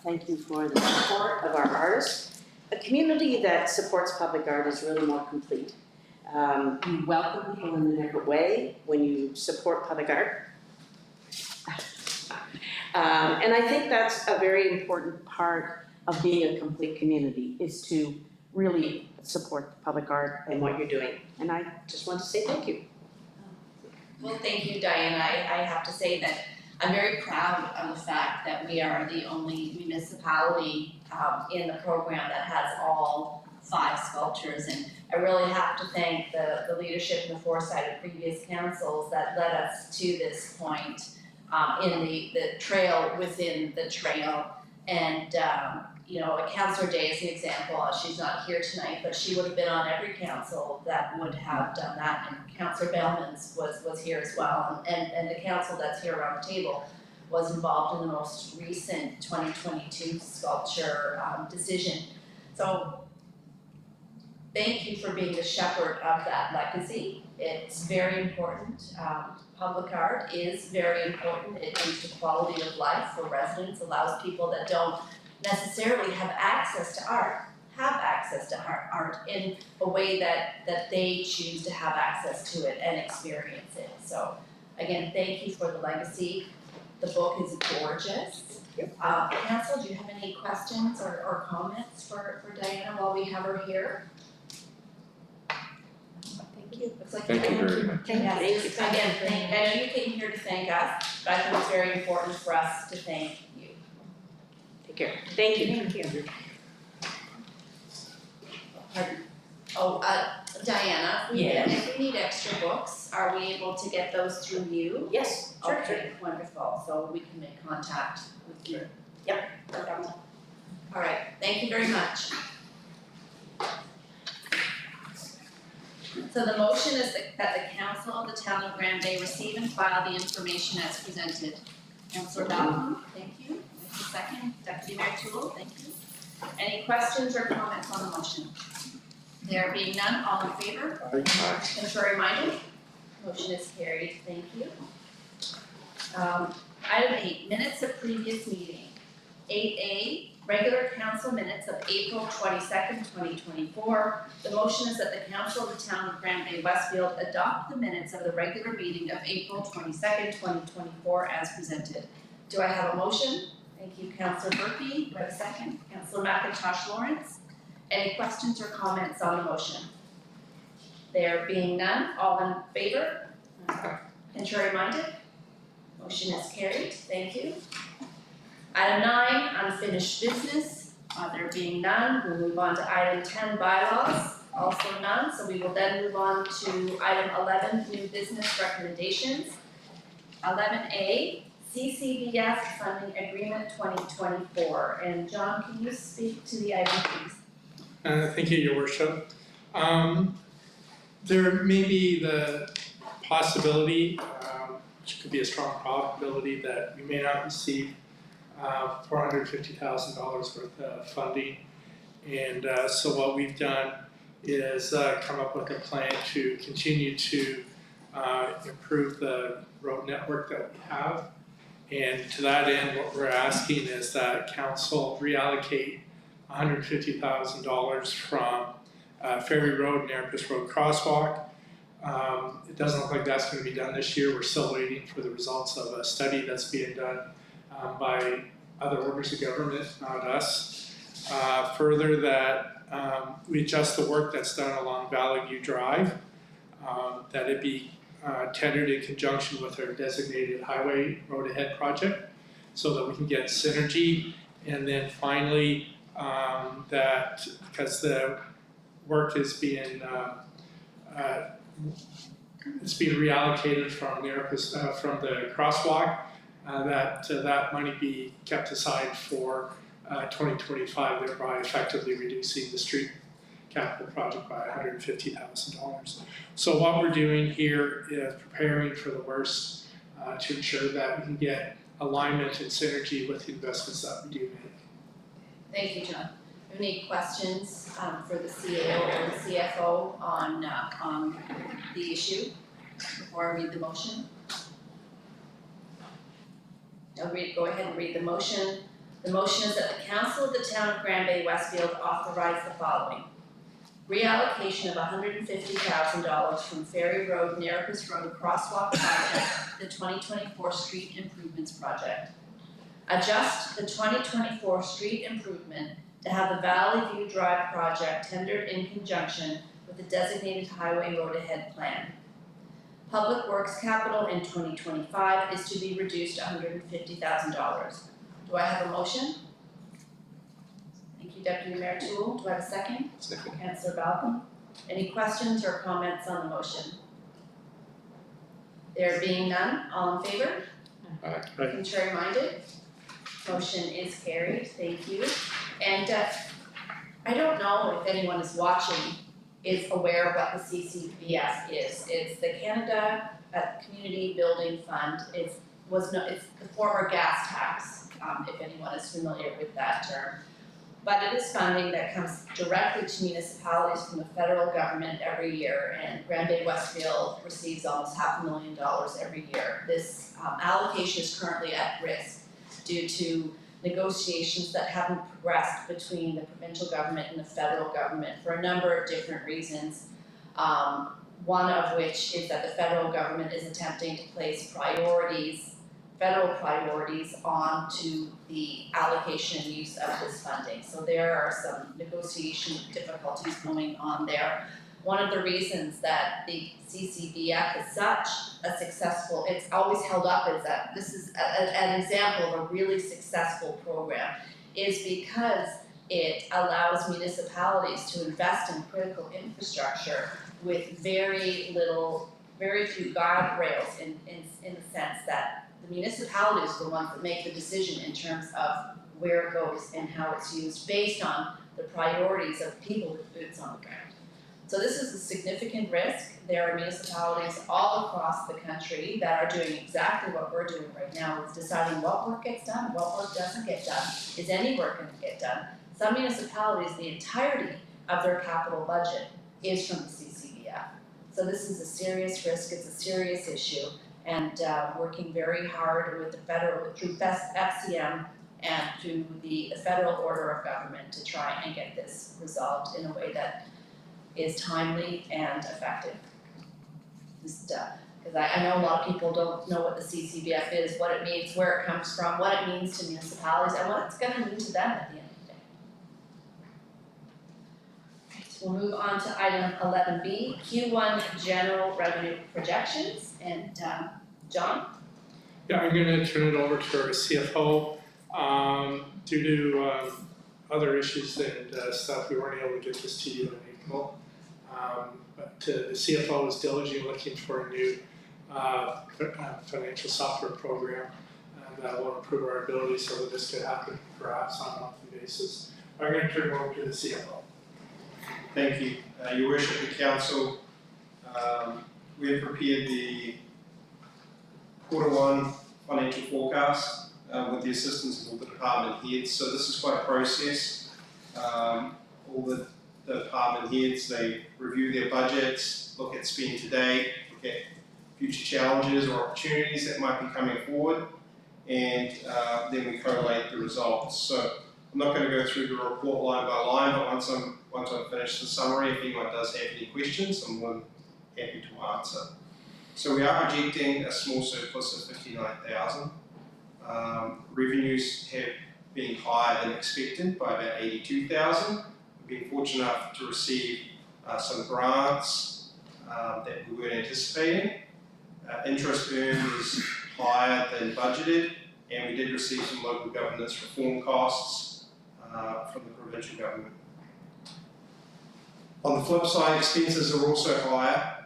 Speaker 8: Thank you for the support of our artists. A community that supports public art is really more complete. You welcome people in a different way when you support public art. And I think that's a very important part of being a complete community, is to really support public art and what you're doing. And I just want to say thank you.
Speaker 1: Well, thank you, Diana. I have to say that I'm very proud of the fact that we are the only municipality in the program that has all 5 sculptures. And I really have to thank the leadership and the foresight of previous councils that led us to this point in the trail within the trail. And you know, Councillor Day is an example. She's not here tonight, but she would have been on every council that would have done that. And Councillor Bellman's was here as well. And the council that's here around the table was involved in the most recent 2022 sculpture decision. So thank you for being the shepherd of that legacy. It's very important. Public art is very important. It leads to quality of life for residents, allows people that don't necessarily have access to art in a way that they choose to have access to it and experience it. So again, thank you for the legacy. The book is gorgeous. Council, do you have any questions or comments for Diana while we have her here? Thank you. Looks like
Speaker 9: Thank you very much.
Speaker 1: Yes, again, I know you came here to thank us, but I think it's very important for us to thank you.
Speaker 8: Take care. Thank you. Thank you.
Speaker 1: Oh, Diana,
Speaker 8: Yes.
Speaker 1: if we need extra books, are we able to get those through you?
Speaker 8: Yes, sure.
Speaker 1: Okay, wonderful, so we can make contact with you. Yep, no problem. All right, thank you very much. So the motion is that the council of the town of Grand Bay receive and file the information as presented. Councillor Malcolm, thank you. Mr. Second, Deputy Mayor Toole, thank you. Any questions or comments on the motion? There being none, all in favor?
Speaker 9: Aye.
Speaker 1: Contrary minded? Motion is carried, thank you. Item 8, minutes of previous meeting. 8A, regular council minutes of April 22nd, 2024. The motion is that the council of the town of Grand Bay-Westfield adopt the minutes of the regular meeting of April 22nd, 2024 as presented. Do I have a motion? Thank you, Councillor Murphy. Do I have a second? Councillor McIntosh Lawrence. Any questions or comments on the motion? There being none, all in favor? Contrary minded? Motion is carried, thank you. Item 9, unfinished business, there being none, we'll move on to item 10, bylaws, also none, so we will then move on to item 11, new business recommendations. 11A, CCBF funding agreement 2024, and John, can you speak to the item please?
Speaker 2: Thank you, Your Worship. There may be the possibility, which could be a strong probability, that we may not receive $450,000 worth of funding. And so what we've done is come up with a plan to continue to improve the road network that we have. And to that end, what we're asking is that council reallocate $150,000 from Ferry Road and Airpus Road crosswalk. It doesn't look like that's going to be done this year. We're still waiting for the results of a study that's being done by other orders of government, not us. Further, that we adjust the work that's done along Valley View Drive, that it be tendered in conjunction with our designated highway road ahead project so that we can get synergy. And then finally, that because the work is being it's being reallocated from the from the crosswalk, that money be kept aside for 2025, thereby effectively reducing the street capital project by $150,000. So what we're doing here is preparing for the worst to ensure that we can get alignment and synergy with the investments that we do make.
Speaker 1: Thank you, John. Any questions for the CAO or the CFO on the issue before I read the motion? I'll go ahead and read the motion. The motion is that the Council of the Town of Grand Bay-Westfield authorize the following. Reallocation of $150,000 from Ferry Road, Airpus Road Crosswalk Project, the 2024 Street Improvements Project. Adjust the 2024 street improvement to have the Valley View Drive project tendered in conjunction with the designated highway road ahead plan. Public Works capital in 2025 is to be reduced to $150,000. Do I have a motion? Thank you, Deputy Mayor Toole. Do I have a second?
Speaker 3: Second.
Speaker 1: Councillor Balcom. Any questions or comments on the motion? There being none, all in favor?
Speaker 3: Aye.
Speaker 1: Contrary minded? Motion is carried, thank you. And I don't know if anyone is watching is aware of what the CCBF is. It's the Canada Community Building Fund. It's the former gas tax, if anyone is familiar with that term. But it is funding that comes directly to municipalities from the federal government every year, and Grand Bay-Westfield receives almost $500,000 every year. This allocation is currently at risk due to negotiations that haven't progressed between the provincial government and the federal government for a number of different reasons. One of which is that the federal government is attempting to place federal priorities onto the allocation and use of this funding. So there are some negotiation difficulties going on there. One of the reasons that the CCBF is such a successful, it's always held up as that this is an example of a really successful program, is because it allows municipalities to invest in critical infrastructure with very few guardrails in the sense that the municipalities are the ones that make the decision in terms of where it goes and how it's used based on the priorities of people with boots on the ground. So this is a significant risk. There are municipalities all across the country that are doing exactly what we're doing right now, is deciding what work gets done, what work doesn't get done. Is any work going to get done? Some municipalities, the entirety of their capital budget is from the CCBF. So this is a serious risk, it's a serious issue, and working very hard with the federal, through FCM and through the federal order of government to try and get this resolved in a way that is timely and effective. Just because I know a lot of people don't know what the CCBF is, what it means, where it comes from, what it means to municipalities, and what it's going to mean to them at the end of the day. Right, we'll move on to item 11B, Q1 general revenue projections, and John?
Speaker 2: Yeah, I'm gonna turn it over to our CFO. Due to other issues and stuff, we weren't able to get this to you in April. But the CFO is diligently looking for a new financial software program that will improve our ability so that this could happen perhaps on a monthly basis. I'm gonna turn it over to the CFO.
Speaker 5: Thank you. Your worship, the council, we have prepared the Q1 financial forecast with the assistance of all the department heads. So this is quite a process. All the department heads, they review their budgets, look at spend to date, look at future challenges or opportunities that might be coming forward, and then we collate the results. So I'm not going to go through the report line by line, but once I've finished the summary, if anyone does have any questions, I'm more than happy to answer. So we are projecting a small surplus of 59,000. Revenues have been higher than expected by about 82,000. We've been fortunate enough to receive some grants that we weren't anticipating. Interest earned is higher than budgeted, and we did receive some local governance reform costs from the provincial government. On the flip side, expenses are also higher.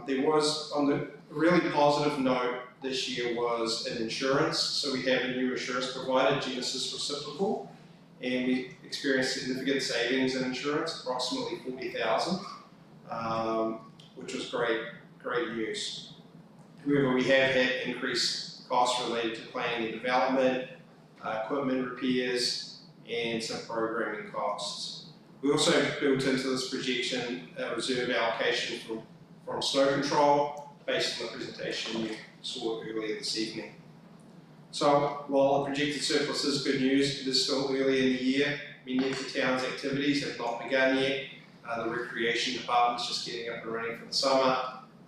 Speaker 5: There was, on the really positive note this year, was an insurance. So we have a new insurance provider, Genesis Reciprocal, and we experienced significant savings in insurance, approximately 40,000, which was great news. However, we have had increased costs related to planning and development, equipment repairs, and some programming costs. We also built into this projection a reserve allocation from snow control based on the presentation you saw earlier this evening. So while the projected surplus is good news, it is still early in the year. Many of the town's activities have not begun yet. The recreation department is just getting up and running for the summer.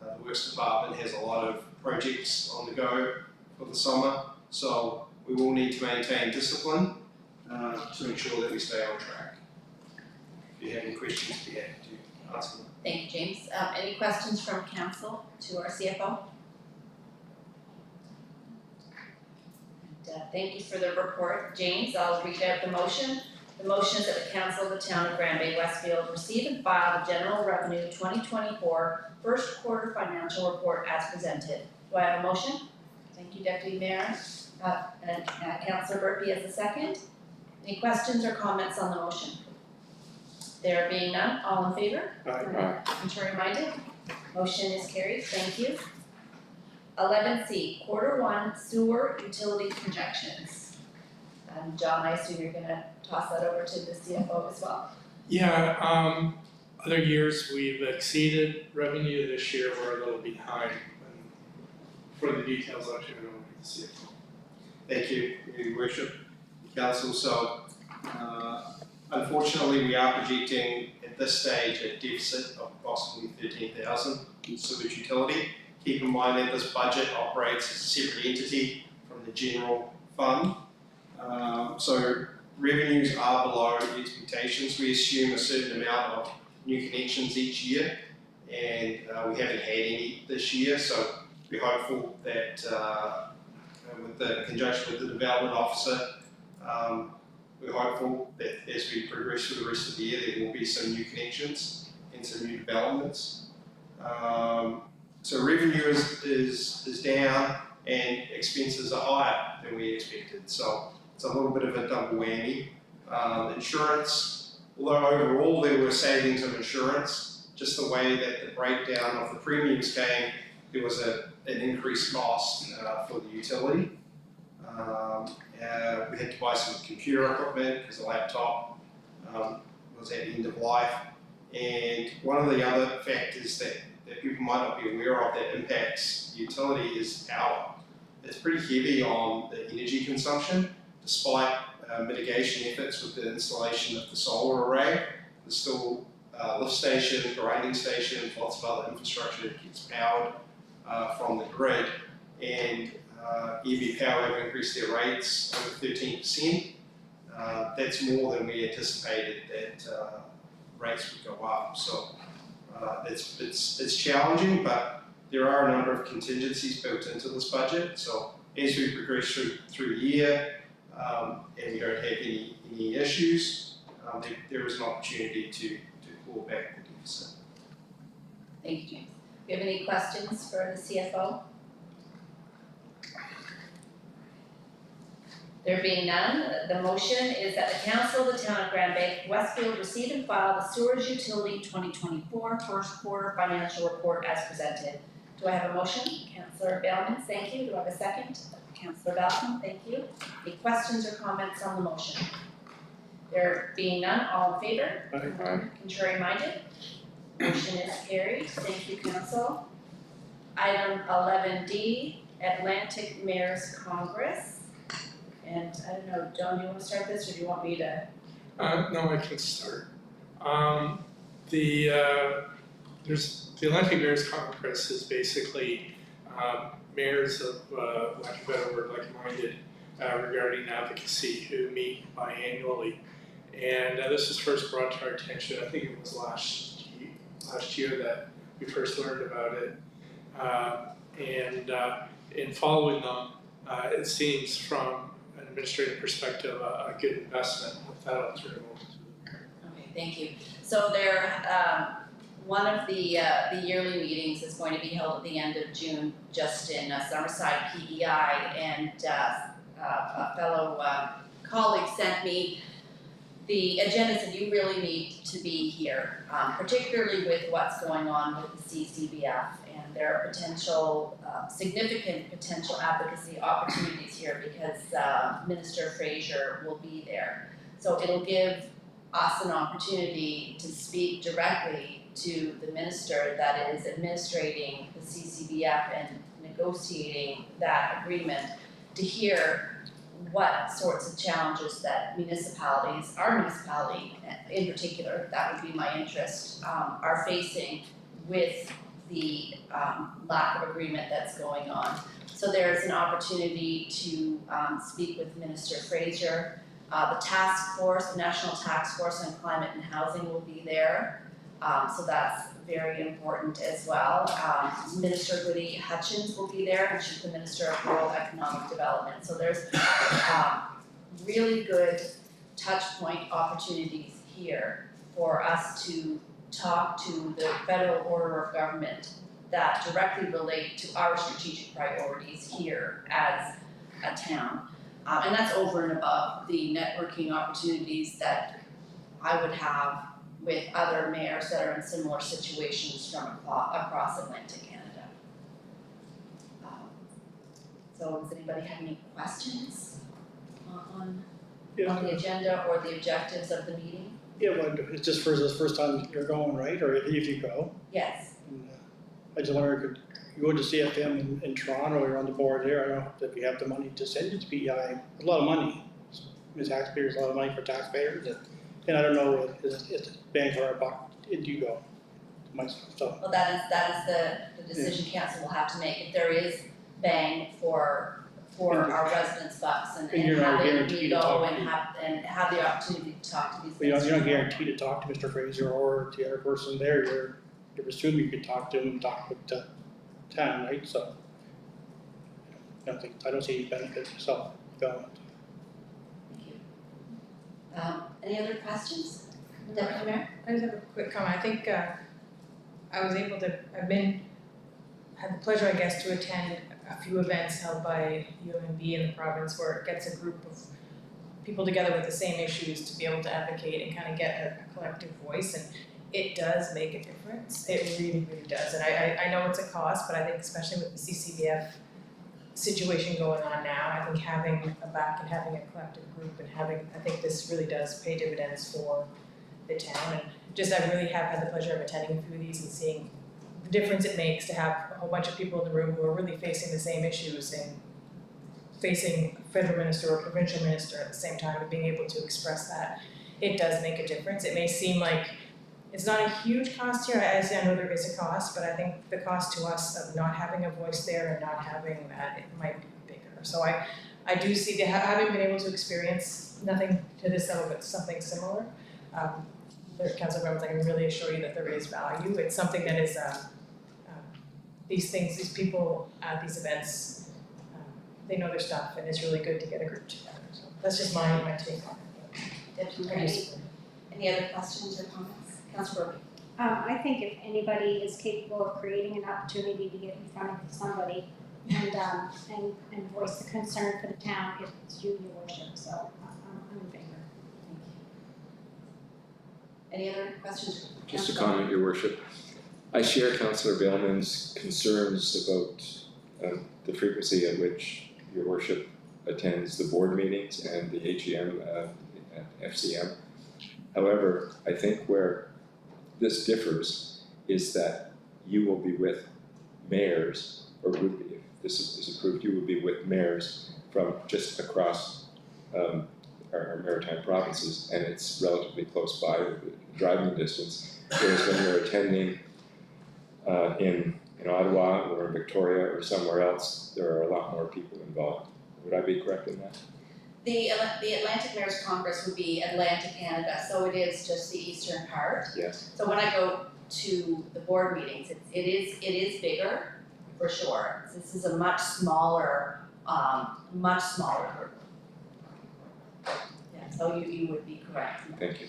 Speaker 5: The works department has a lot of projects on the go for the summer. So we will need to maintain discipline to ensure that we stay on track. If you have any questions, be happy to answer them.
Speaker 1: Thank you, James. Any questions from council to our CFO? And, thank you for the report, James. I'll read out the motion. The motion is that the council of the town of Grand Bay-Westfield receive and file the general revenue 2024 first quarter financial report as presented. Do I have a motion? Thank you, Deputy Mayor. And Councillor Burpee as a second. Any questions or comments on the motion? There being none, all in favor?
Speaker 2: Aye.
Speaker 1: Contrary minded? Motion is carried, thank you. 11C, Q1 sewer utility projections. John, I assume you're gonna toss that over to the CFO as well.
Speaker 2: Yeah, other years we've exceeded revenue. This year we're a little behind. And for the details, I'll turn it over to the CFO.
Speaker 5: Thank you, Your Worship, Council. So, unfortunately, we are projecting at this stage a deficit of approximately 13,000 in sewage utility. Keep in mind that this budget operates as a separate entity from the general fund. So revenues are below expectations. We assume a certain amount of new connections each year, and we haven't had any this year. So we're hopeful that in conjunction with the development officer, we're hopeful that as we progress through the rest of the year, there will be some new connections and some new developments. So revenue is down and expenses are higher than we expected. So it's a little bit of a double whammy. Insurance, although overall there were savings of insurance, just the way that the breakdown of the premiums came, there was an increased cost for the utility. We had to buy some computer equipment because the laptop was at the end of life. And one of the other factors that people might not be aware of that impacts the utility is power. It's pretty heavy on the energy consumption, despite mitigation efforts with the installation of the solar array. There's still lift stations, grinding stations, lots of other infrastructure that gets powered from the grid. And EV Power have increased their rates over 13%. That's more than we anticipated that rates would go up. So it's challenging, but there are a number of contingencies built into this budget. So as we progress through the year, and we don't have any issues, there is an opportunity to claw back the deficit.
Speaker 1: Thank you, James. Do you have any questions for the CFO? There being none, the motion is that the council of the town of Grand Bay-Westfield receive and file the sewage utility 2024 first quarter financial report as presented. Do I have a motion? Councillor Bellman, thank you. Do I have a second? Councillor Bellman, thank you. Any questions or comments on the motion? There being none, all in favor? Contrary minded? Motion is carried. Thank you, council. Item 11D, Atlantic Mayors Congress. And I don't know, John, do you want to start this or do you want me to?
Speaker 2: No, I can start. There's the Atlantic Mayors Congress is basically mayors of, lack of a better word, like-minded regarding advocacy who meet biannually. And this was first brought to our attention, I think it was last year that we first learned about it. In following them, it seems from an administrative perspective a good investment. With that, I'll turn it over to the mayor.
Speaker 1: Okay, thank you. So one of the yearly meetings is going to be held at the end of June, just in Summerside, PEI, and a fellow colleague sent me the agenda said you really need to be here, particularly with what's going on with the CCBF, and there are significant potential advocacy opportunities here because Minister Fraser will be there. So it'll give us an opportunity to speak directly to the minister that is administrating the CCBF and negotiating that agreement, to hear what sorts of challenges that our municipality in particular, that would be my interest, are facing with the lack of agreement that's going on. So there's an opportunity to speak with Minister Fraser. The task force, the National Task Force on Climate and Housing will be there. So that's very important as well. Minister Goody Hutchins will be there, and she's the Minister of Rural Economic Development. So there's really good touch point opportunities here for us to talk to the federal order of government that directly relate to our strategic priorities here as a town. And that's over and above the networking opportunities that I would have with other mayors that are in similar situations from across Atlantic Canada. So does anybody have any questions on the agenda or the objectives of the meeting?
Speaker 6: Yeah, well, it's just for the first time you're going, right, or if you go?
Speaker 1: Yes.
Speaker 6: And, I just wonder, could you go to CFM in Toronto, you're on the board there, I don't know if you have the money to send it to PEI, a lot of money. Taxpayers, a lot of money for taxpayers, and I don't know if it's bang for our buck, if you go, myself, so.
Speaker 1: Well, that is the decision council will have to make, if there is bang for our residents' bucks and
Speaker 6: you're not
Speaker 1: having
Speaker 6: guaranteed
Speaker 1: me
Speaker 6: to
Speaker 1: go
Speaker 6: talk
Speaker 1: and have the opportunity to talk to these.
Speaker 6: You're not
Speaker 1: ministers.
Speaker 6: guaranteed to talk to Mr. Fraser or the other person there, you're assuming you could talk to him and talk with the town, right, so. I don't see any benefit myself going.
Speaker 1: Thank you. Any other questions? Deputy Mayor?
Speaker 7: I just have a quick comment. I think I was able to, had the pleasure, I guess, to attend a few events held by UMB in the province where it gets a group of people together with the same issues to be able to advocate and kind of get a collective voice, and it does make a difference. It really, really does. And I know it's a cost, but I think especially with the CCBF situation going on now, I think having a back and having a collective group and I think this really does pay dividends for the town. And just I really have had the pleasure of attending a few of these and seeing the difference it makes to have a whole bunch of people in the room who are really facing the same issues and facing a federal minister or provincial minister at the same time and being able to express that. It does make a difference. It may seem like it's not a huge cost here. I know there is a cost, but I think the cost to us of not having a voice there and not having that, it might be bigger. So I do see that having been able to experience nothing to this level, but something similar, Councilor Brown, I can really assure you that there is value. It's something that is, these people at these events they know their stuff, and it's really good to get a group together, so that's just my take on it.
Speaker 1: Deputy
Speaker 7: But
Speaker 1: Mayor,
Speaker 7: I support it.
Speaker 1: any other questions or comments? Councillor Burke?
Speaker 9: I think if anybody is capable of creating an opportunity to get in front of somebody and voice the concern for the town, it's you, your worship, so I'm in favor.
Speaker 1: Any other questions?
Speaker 10: Just a comment, your worship. I share Councillor Bailman's concerns about the frequency at which your worship attends the board meetings and the AGM at FCM. However, I think where this differs is that you will be with mayors, or would be, if this is approved, you will be with mayors from just across our maritime provinces, and it's relatively close by, driving distance. Whereas when you're attending in Ottawa or in Victoria or somewhere else, there are a lot more people involved. Would I be correct in that?
Speaker 1: The Atlantic Mayor's Congress would be Atlantic Canada, so it is just the eastern part.
Speaker 10: Yes.
Speaker 1: So when I go to the board meetings, it is bigger, for sure. This is a much smaller group. Yeah, so you would be correct.
Speaker 10: Thank you.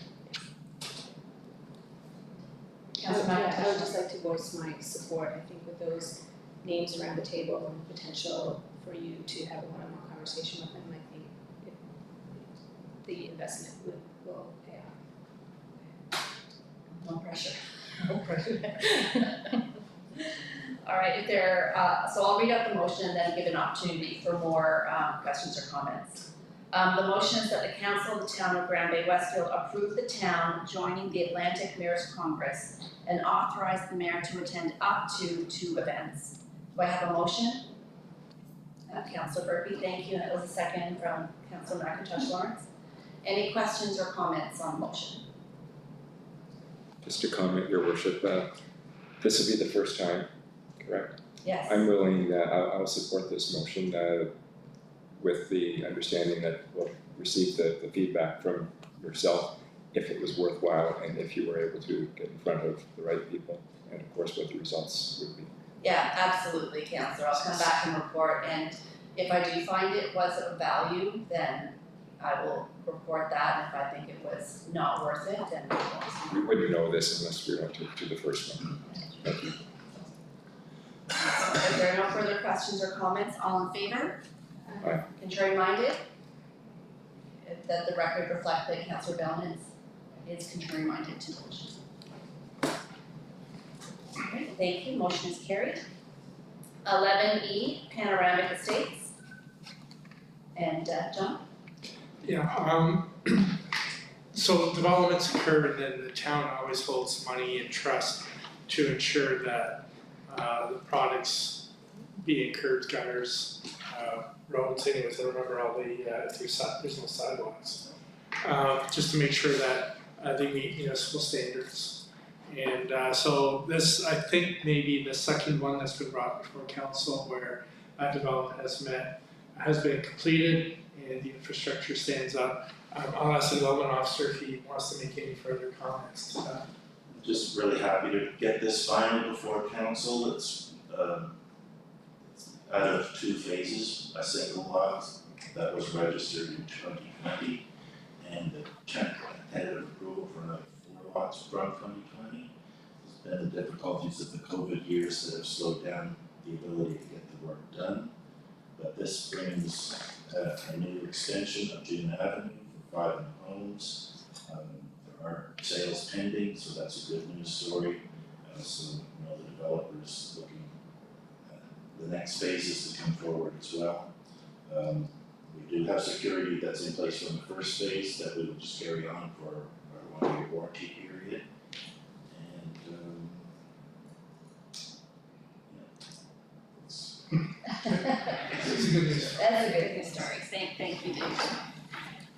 Speaker 1: Councillor
Speaker 11: I would
Speaker 1: McIntosh?
Speaker 11: just like to voice my support, I think with those names around the table and the potential for you to have a one-on-one conversation with them, I think the investment will pay off.
Speaker 1: No pressure. No pressure. All right, so I'll read out the motion and then give an opportunity for more questions or comments. The motion is that the council of the town of Grand Bay-Westfield approve the town joining the Atlantic Mayor's Congress and authorize the mayor to attend up to 2 events. Do I have a motion? Councillor Burpee, thank you, and it was a second from Councillor McIntosh Lawrence. Any questions or comments on the motion?
Speaker 10: Just to comment, your worship, this will be the first time, correct?
Speaker 1: Yes.
Speaker 10: I'm willing, I'll support this motion with the understanding that we'll receive the feedback from yourself if it was worthwhile and if you were able to get in front of the right people, and of course what the results would be.
Speaker 1: Yeah, absolutely, Councillor. I'll come back and report, and if I do find it was of value, then I will report that, and if I think it was not worth it, then
Speaker 10: We wouldn't know this unless we went to the first one. Thank you.
Speaker 1: If there are no further questions or comments, all in favor?
Speaker 10: Aye.
Speaker 1: Contrary minded? That the record reflect that Councillor Bellman is contrary minded to the motion. Alright, thank you, motion is carried. 11E, Panoramic Estates. And John?
Speaker 2: Yeah, so developments occur and then the town always holds money in trust to ensure that the products, being curbs, gutters, roads, anyways, I don't remember all the, there's no sidewalks. Just to make sure that they meet municipal standards. And so this, I think maybe the second one that's been brought before council where that development has been completed and the infrastructure stands up. I'll ask the development officer if he wants to make any further comments to that.
Speaker 12: Just really happy to get this finally before council. It's out of 2 phases, a single lot that was registered in 2020 and the tentative approval for another 4 lots from 2020. There's been the difficulties of the COVID years that have slowed down the ability to get the work done. But this brings a new extension of June Avenue for 5 new homes. There are sales pending, so that's a good news story. So the developers looking at the next phases to come forward as well. We do have security that's in place from the first phase that we will just carry on for our 1-year warranty period. And
Speaker 2: It's a good news.
Speaker 1: That's a good news story, thank you, Dave.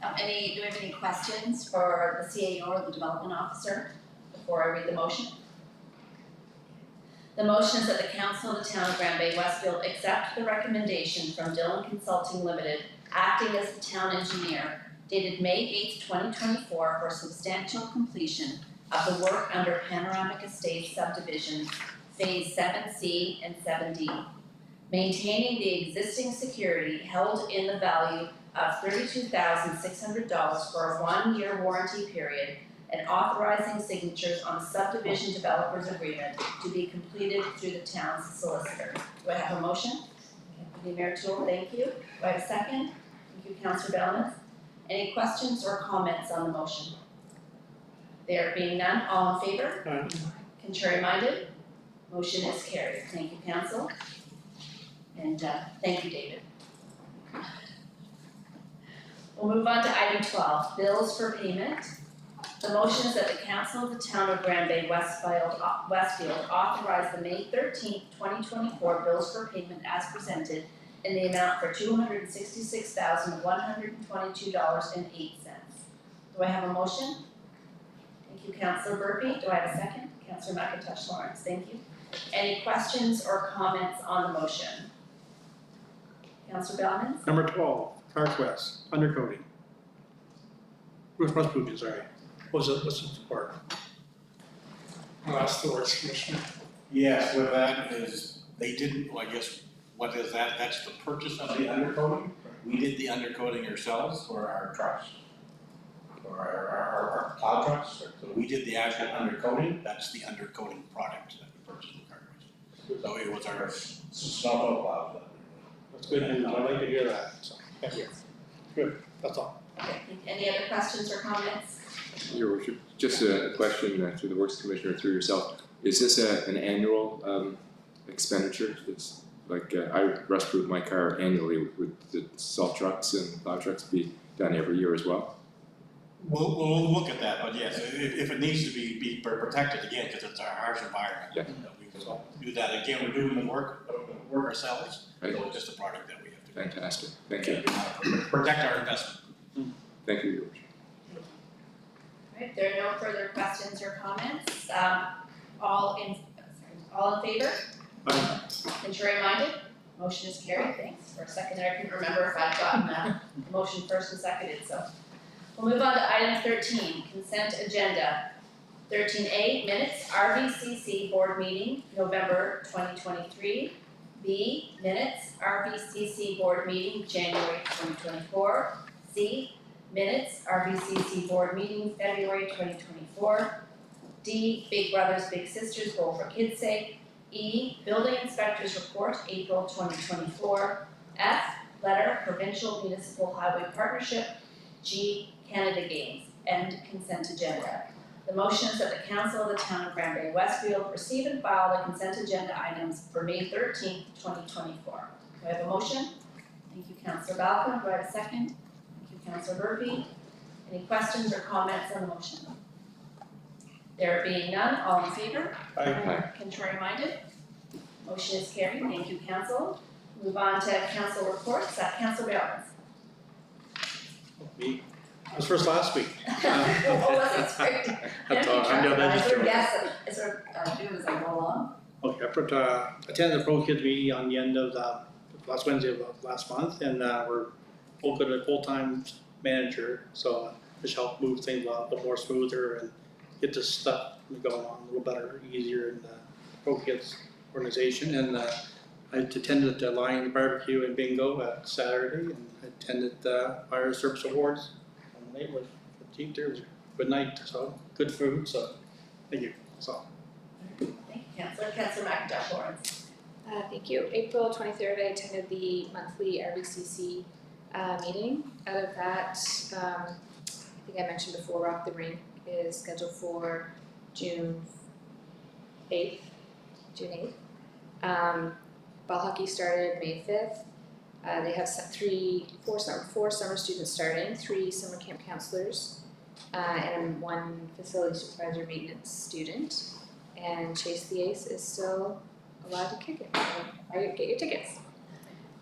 Speaker 1: Do we have any questions for the CAO or the development officer before I read the motion? The motion is that the council of the town of Grand Bay-Westfield accept the recommendation from Dillon Consulting Limited, acting as the town engineer, dated May 8th, 2024 for substantial completion of the work under Panoramic Estates subdivision, phase 7C and 7D. maintaining the existing security held in the value of $32,600 for a 1-year warranty period and authorizing signatures on the subdivision developers agreement to be completed through the town's solicitor. Do I have a motion? Okay, Mayor Toole, thank you. Do I have a second? Thank you, Councillor Bellman. Any questions or comments on the motion? There being none, all in favor?
Speaker 6: Aye.
Speaker 1: Contrary minded? Motion is carried. Thank you, council. And thank you, David. We'll move on to item 12, bills for payment. The motion is that the council of the town of Grand Bay-Westfield authorize the May 13th, 2024 bills for payment as presented in the amount for $266,122.08. Do I have a motion? Thank you, Councillor Burpee. Do I have a second? Councillor McIntosh Lawrence, thank you. Any questions or comments on the motion? Councillor Bellman?
Speaker 6: Number 12, Park West, undercoating. West Pugin, sorry. What's the support?
Speaker 2: I'll ask the Works Commissioner.
Speaker 4: Yes, with that is, they didn't, well, I guess, what is that? That's the purchase of the undercoating. We did the undercoating ourselves for our trucks, for our plow trucks. So we did the actual undercoating. That's the undercoating product that we purchased in Parkway. So it was our snowplow plows.
Speaker 6: That's good news, I'd like to hear that, so, thank you. Good, that's all.
Speaker 1: Okay, any other questions or comments?
Speaker 10: Your Worship, just a question to the Works Commissioner through yourself. Is this an annual expenditure? It's like I rust proof my car annually. Would the salt trucks and plow trucks be done every year as well?
Speaker 4: We'll look at that, but yes, if it needs to be protected again, because it's our harsh environment.
Speaker 10: Yeah.
Speaker 4: We will do that again. We're doing the work ourselves.
Speaker 10: Right.
Speaker 4: So it's just a product that we have to.
Speaker 10: Fantastic. Thank you.
Speaker 4: Protect our investment.
Speaker 10: Thank you, Your Worship.
Speaker 1: Alright, there are no further questions or comments. All in favor?
Speaker 6: Aye.
Speaker 1: Contrary minded? Motion is carried. Thanks. For a second there, I couldn't remember if I'd gotten the motion first and seconded, so. We'll move on to item 13, consent agenda. 13A, minutes, RVCC board meeting, November 2023. B, minutes, RVCC board meeting, January 2024. C, minutes, RVCC board meeting, February 2024. D, Big Brothers Big Sisters Bowl for Kids' Sake. E, building inspector's report, April 2024. F, letter, provincial municipal highway partnership. G, Canada Games. End consent agenda. The motion is that the council of the town of Grand Bay-Westfield receive and file the consent agenda items for May 13th, 2024. Do I have a motion? Thank you, Councillor Balcom. Do I have a second? Thank you, Councillor Murphy. Any questions or comments on the motion? There being none, all in favor?
Speaker 6: Aye.
Speaker 1: Contrary minded? Motion is carried. Thank you, council. Move on to council reports. Councillor Bellman.
Speaker 6: Me. I was first last week.
Speaker 1: Oh, that's great.
Speaker 6: That's all, I'm the other
Speaker 1: I sort of
Speaker 6: district.
Speaker 1: guess, I sort of do as I go along.
Speaker 6: Okay, I attended the Pro Kids meeting on the end of last Wednesday of last month, and we're both got a full-time manager, so just help move things a little more smoother and get this stuff going on a little better, easier in the Pro Kids organization. And I attended the Lion Barbecue and Bingo at Saturday, and I attended the Fire Service Awards on the 15th. There was a good night, so good food, so thank you. So.
Speaker 1: Thank you, Councillor. Councillor McIntosh Lawrence.
Speaker 11: Thank you. April 23rd, I attended the monthly RBCC meeting. Out of that, I think I mentioned before, Rock the Rink is scheduled for June 8th. Ball hockey started May 5th. They have four summer students starting, 3 summer camp counselors, and 1 facility supervisor maintenance student. And Chase the Ace is still allowed to kick it, so get your tickets.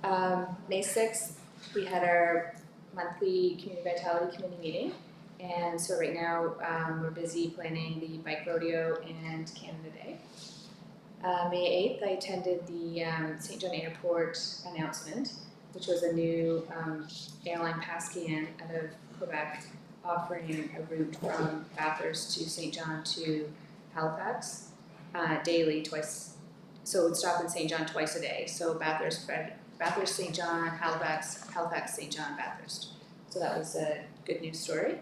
Speaker 11: May 6th, we had our monthly Community Vitality Committee meeting, and so right now we're busy planning the bike rodeo and Canada Day. May 8th, I attended the St. John Airport announcement, which was a new airline Pascagoula out of Quebec offering a route from Bathurst to St. John to Halifax daily, twice So it would stop in St. John twice a day, so Bathurst, St. John, Halifax, St. John, Bathurst. So that was a good news story.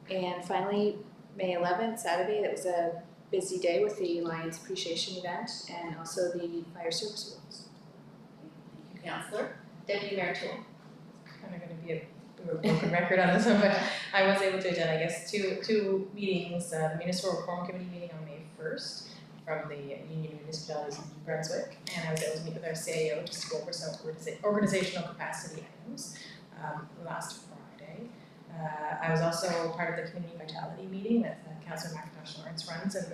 Speaker 11: And finally, May 11th, Saturday, that was a busy day with the Lions Appreciation event and also the Fire Service Awards.
Speaker 1: Thank you, Councillor. Deputy Mayor Toole.
Speaker 7: Kind of gonna be a broken record on this one, but I was able to attend, I guess, two meetings, the Municipal Reform Committee meeting on May 1st from the Union of Municipalities in New Brunswick, and I was able to meet with our CAO just to go over some organizational capacity items last Friday. I was also part of the Community Vitality meeting that Councillor McIntosh Lawrence runs, and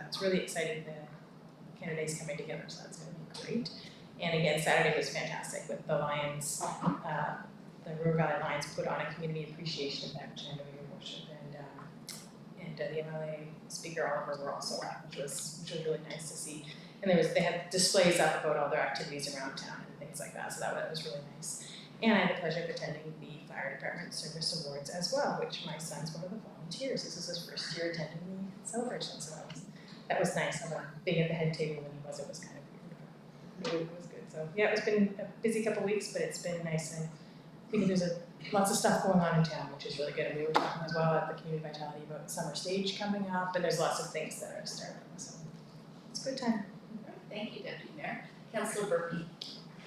Speaker 7: it's really exciting, the candidates coming together, so that's gonna be great. And again, Saturday was fantastic with the Lions, the River Valley Lions put on a community appreciation event, which I know your worship, and the MLA speaker Oliver were also at, which was really nice to see. And they had displays up about all their activities around town and things like that, so that was really nice. And I had the pleasure of attending the Fire Department Service Awards as well, which my son's one of the volunteers. This is his first year attending the celebration, so that was nice. Being at the head table when he was, it was kind of weird, but it was good. So yeah, it's been a busy couple of weeks, but it's been nice, and I think there's lots of stuff going on in town, which is really good. And we were talking as well at the Community Vitality about Summer Stage coming up, and there's lots of things that are starting, so it's a good time.
Speaker 1: Thank you, Deputy Mayor. Councillor Burke.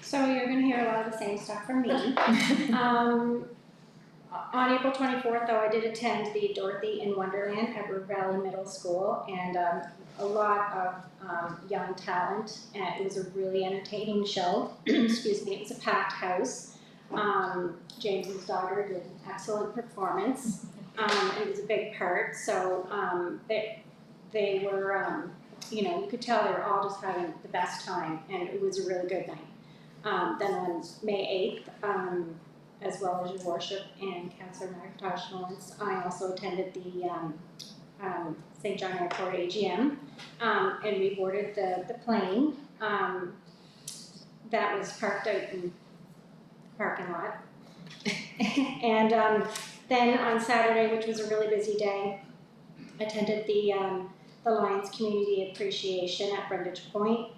Speaker 9: So you're gonna hear a lot of the same stuff from me. On April 24th, though, I did attend the Dorothy in Wonderland at River Valley Middle School, and a lot of young talent, and it was a really entertaining show. Excuse me, it was a packed house. James's daughter did an excellent performance. It was a big part, so they were, you could tell they were all just having the best time, and it was a really good night. Then on May 8th, as well as your worship and Councillor McIntosh Lawrence, I also attended the St. John Airport AGM, and we boarded the plane that was parked out in the parking lot. And then on Saturday, which was a really busy day, attended the Lions Community Appreciation at Brundage Point,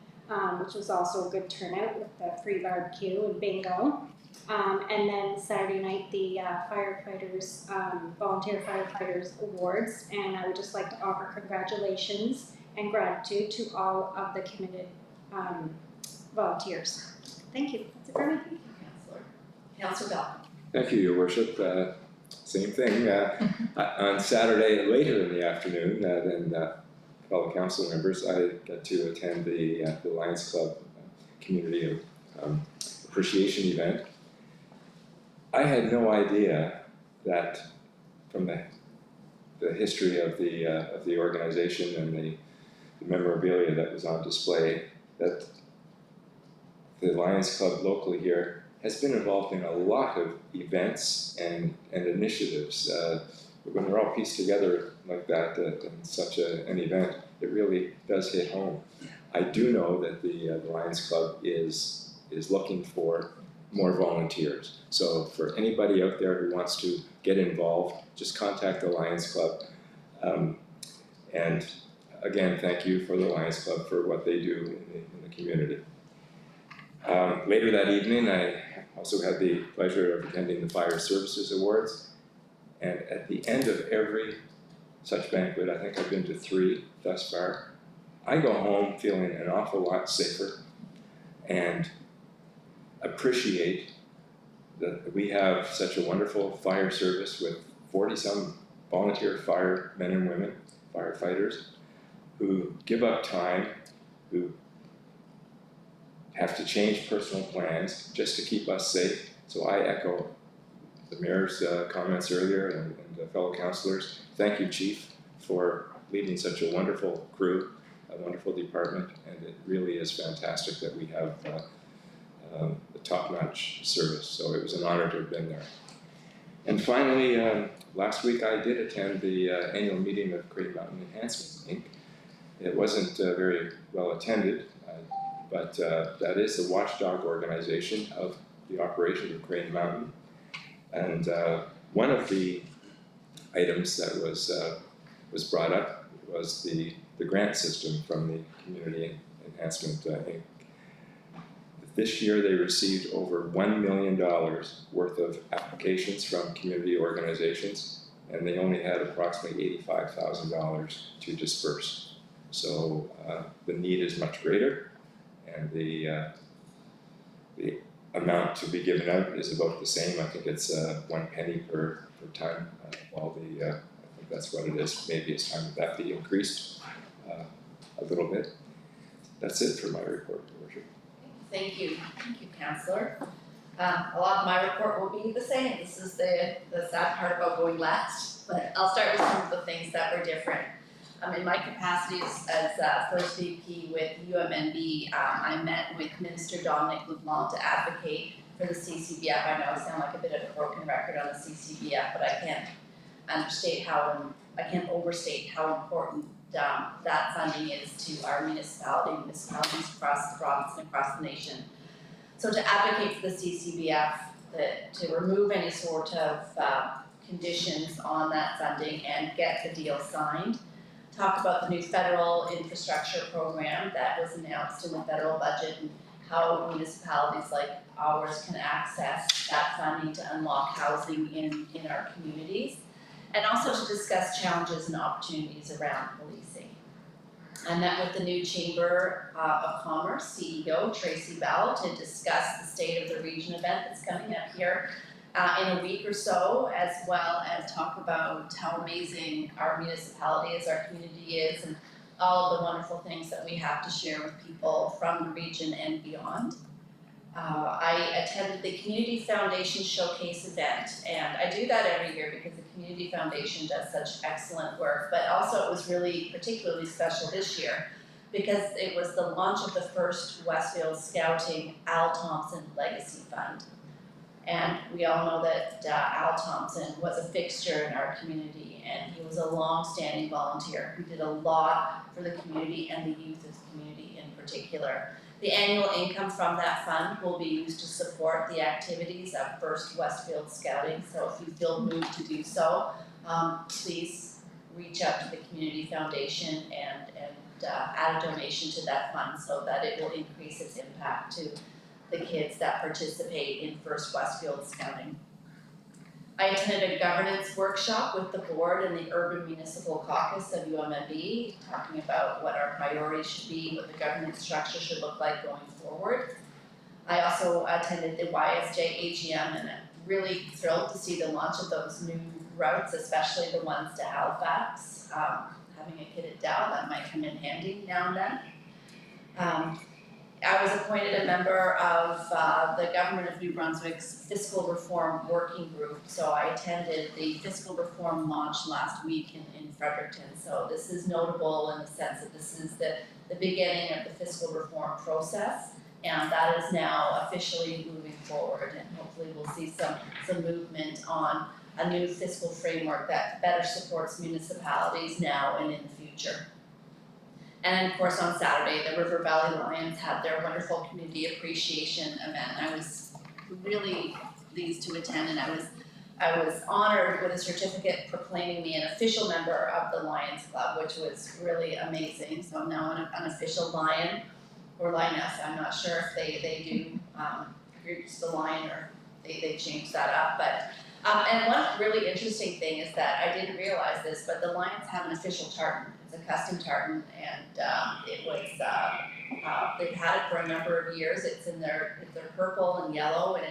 Speaker 9: which was also a good turnout with the free barbecue and bingo. And then Saturday night, the firefighters, volunteer firefighters awards, and I would just like to offer congratulations and gratitude to all of the committed volunteers. Thank you. That's it for me.
Speaker 1: Councillor Bell.
Speaker 10: Thank you, Your Worship. Same thing. On Saturday, later in the afternoon than fellow council members, I got to attend the Lions Club Community Appreciation event. I had no idea that from the history of the organization and the memorabilia that was on display that the Lions Club locally here has been involved in a lot of events and initiatives. When they're all pieced together like that in such an event, it really does hit home. I do know that the Lions Club is looking for more volunteers. So for anybody out there who wants to get involved, just contact the Lions Club. And again, thank you for the Lions Club for what they do in the community. Later that evening, I also had the pleasure of attending the Fire Services Awards. And at the end of every such banquet, I think I've been to 3 thus far, I go home feeling an awful lot safer and appreciate that we have such a wonderful fire service with 40-some volunteer firemen and women, firefighters, who give up time, who have to change personal plans just to keep us safe. So I echo the Mayor's comments earlier and the fellow councillors. Thank you, Chief, for leading such a wonderful crew, a wonderful department, and it really is fantastic that we have the top-notch service. So it was an honor to have been there. And finally, last week I did attend the annual meeting of Crane Mountain Enhancement Inc. It wasn't very well attended, but that is the watchdog organization of the operation of Crane Mountain. And one of the items that was brought up was the grant system from the Community Enhancement Inc. This year, they received over $1 million worth of applications from community organizations, and they only had approximately $85,000 to disperse. So the need is much greater, and the amount to be given out is about the same. I think it's 1 penny per ton. I think that's what it is. Maybe it's time that be increased a little bit. That's it for my report, Your Worship.
Speaker 1: Thank you, Councillor. A lot of my report will be the same. This is the sad part about going last, but I'll start with some of the things that were different. In my capacity as first VP with UMNB, I met with Minister Dominic LeBlanc to advocate for the CCBF. I know I sound like a bit of a broken record on the CCBF, but I can't overstate how important that funding is to our municipalities across the province and across the nation. So to advocate for the CCBF, to remove any sort of conditions on that funding and get the deal signed. Talk about the new federal infrastructure program that was announced in the federal budget and how municipalities like ours can access that funding to unlock housing in our communities. And also to discuss challenges and opportunities around policing. I met with the new Chamber of Commerce CEO, Tracy Bell, to discuss the State of the Region event that's coming up here in a week or so, as well as talk about how amazing our municipality is, our community is, and all of the wonderful things that we have to share with people from the region and beyond. I attended the Community Foundation Showcase event, and I do that every year because the Community Foundation does such excellent work, but also it was really particularly special this year because it was the launch of the first Westfield Scouting Al Thompson Legacy Fund. And we all know that Al Thompson was a fixture in our community, and he was a long-standing volunteer who did a lot for the community and the youth of the community in particular. The annual income from that fund will be used to support the activities of First Westfield Scouting. So if you feel moved to do so, please reach out to the Community Foundation and add a donation to that fund so that it will increase its impact to the kids that participate in First Westfield Scouting. I attended a governance workshop with the board and the Urban Municipal Caucus of UMNB, talking about what our priorities should be, what the governance structure should look like going forward. I also attended the YSJ AGM, and I'm really thrilled to see the launch of those new routes, especially the ones to Halifax. Having a kid at Dow, that might come in handy now and then. I was appointed a member of the Government of New Brunswick's Fiscal Reform Working Group, so I attended the Fiscal Reform launch last week in Fredericton. So this is notable in the sense that this is the beginning of the fiscal reform process, and that is now officially moving forward, and hopefully we'll see some movement on a new fiscal framework that better supports municipalities now and in the future. And of course on Saturday, the River Valley Lions had their wonderful community appreciation event. I was really pleased to attend, and I was honored with a certificate proclaiming me an official member of the Lions Club, which was really amazing. So now I'm an official Lion or Lioness. I'm not sure if they do if you're just a Lion or they changed that up. But and one really interesting thing is that I didn't realize this, but the Lions have an official tartan. It's a custom tartan, and it was they've had it for a number of years. It's their purple and yellow, and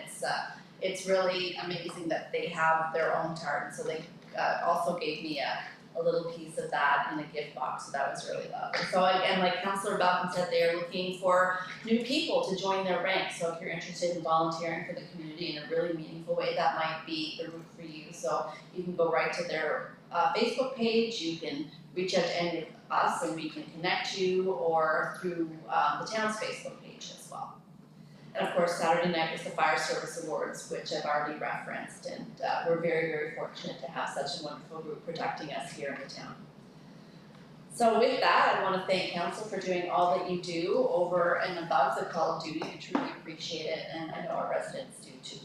Speaker 1: it's really amazing that they have their own tartan. So they also gave me a little piece of that in a gift box, so that was really lovely. So again, like Councillor Balkin said, they are looking for new people to join their ranks. So if you're interested in volunteering for the community in a really meaningful way, that might be the route for you. So you can go right to their Facebook page, you can reach out to any of us and we can connect you, or through the town's Facebook page as well. And of course, Saturday night was the Fire Service Awards, which I've already referenced, and we're very, very fortunate to have such a wonderful group protecting us here in the town. So with that, I want to thank Council for doing all that you do over and above the call of duty. I truly appreciate it, and I know our residents do too.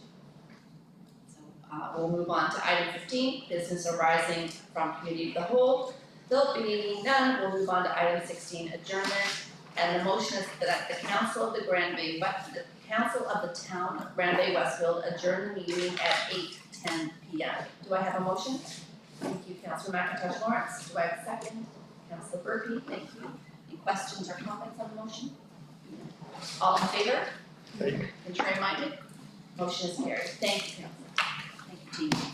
Speaker 1: So we'll move on to item 15, business arising from committee of the whole. There'll be none. We'll move on to item 16, adjournment. And the motion is that the council of the council of the town of Grand Bay Westfield adjourn the meeting at 8:10 p.m. Do I have a motion? Thank you, Councillor McIntosh Lawrence. Do I have a second? Councillor Burpee, thank you. Any questions or comments on the motion? All in favor? Contrary minded? Motion is carried. Thank you, Councillor. Thank you, team.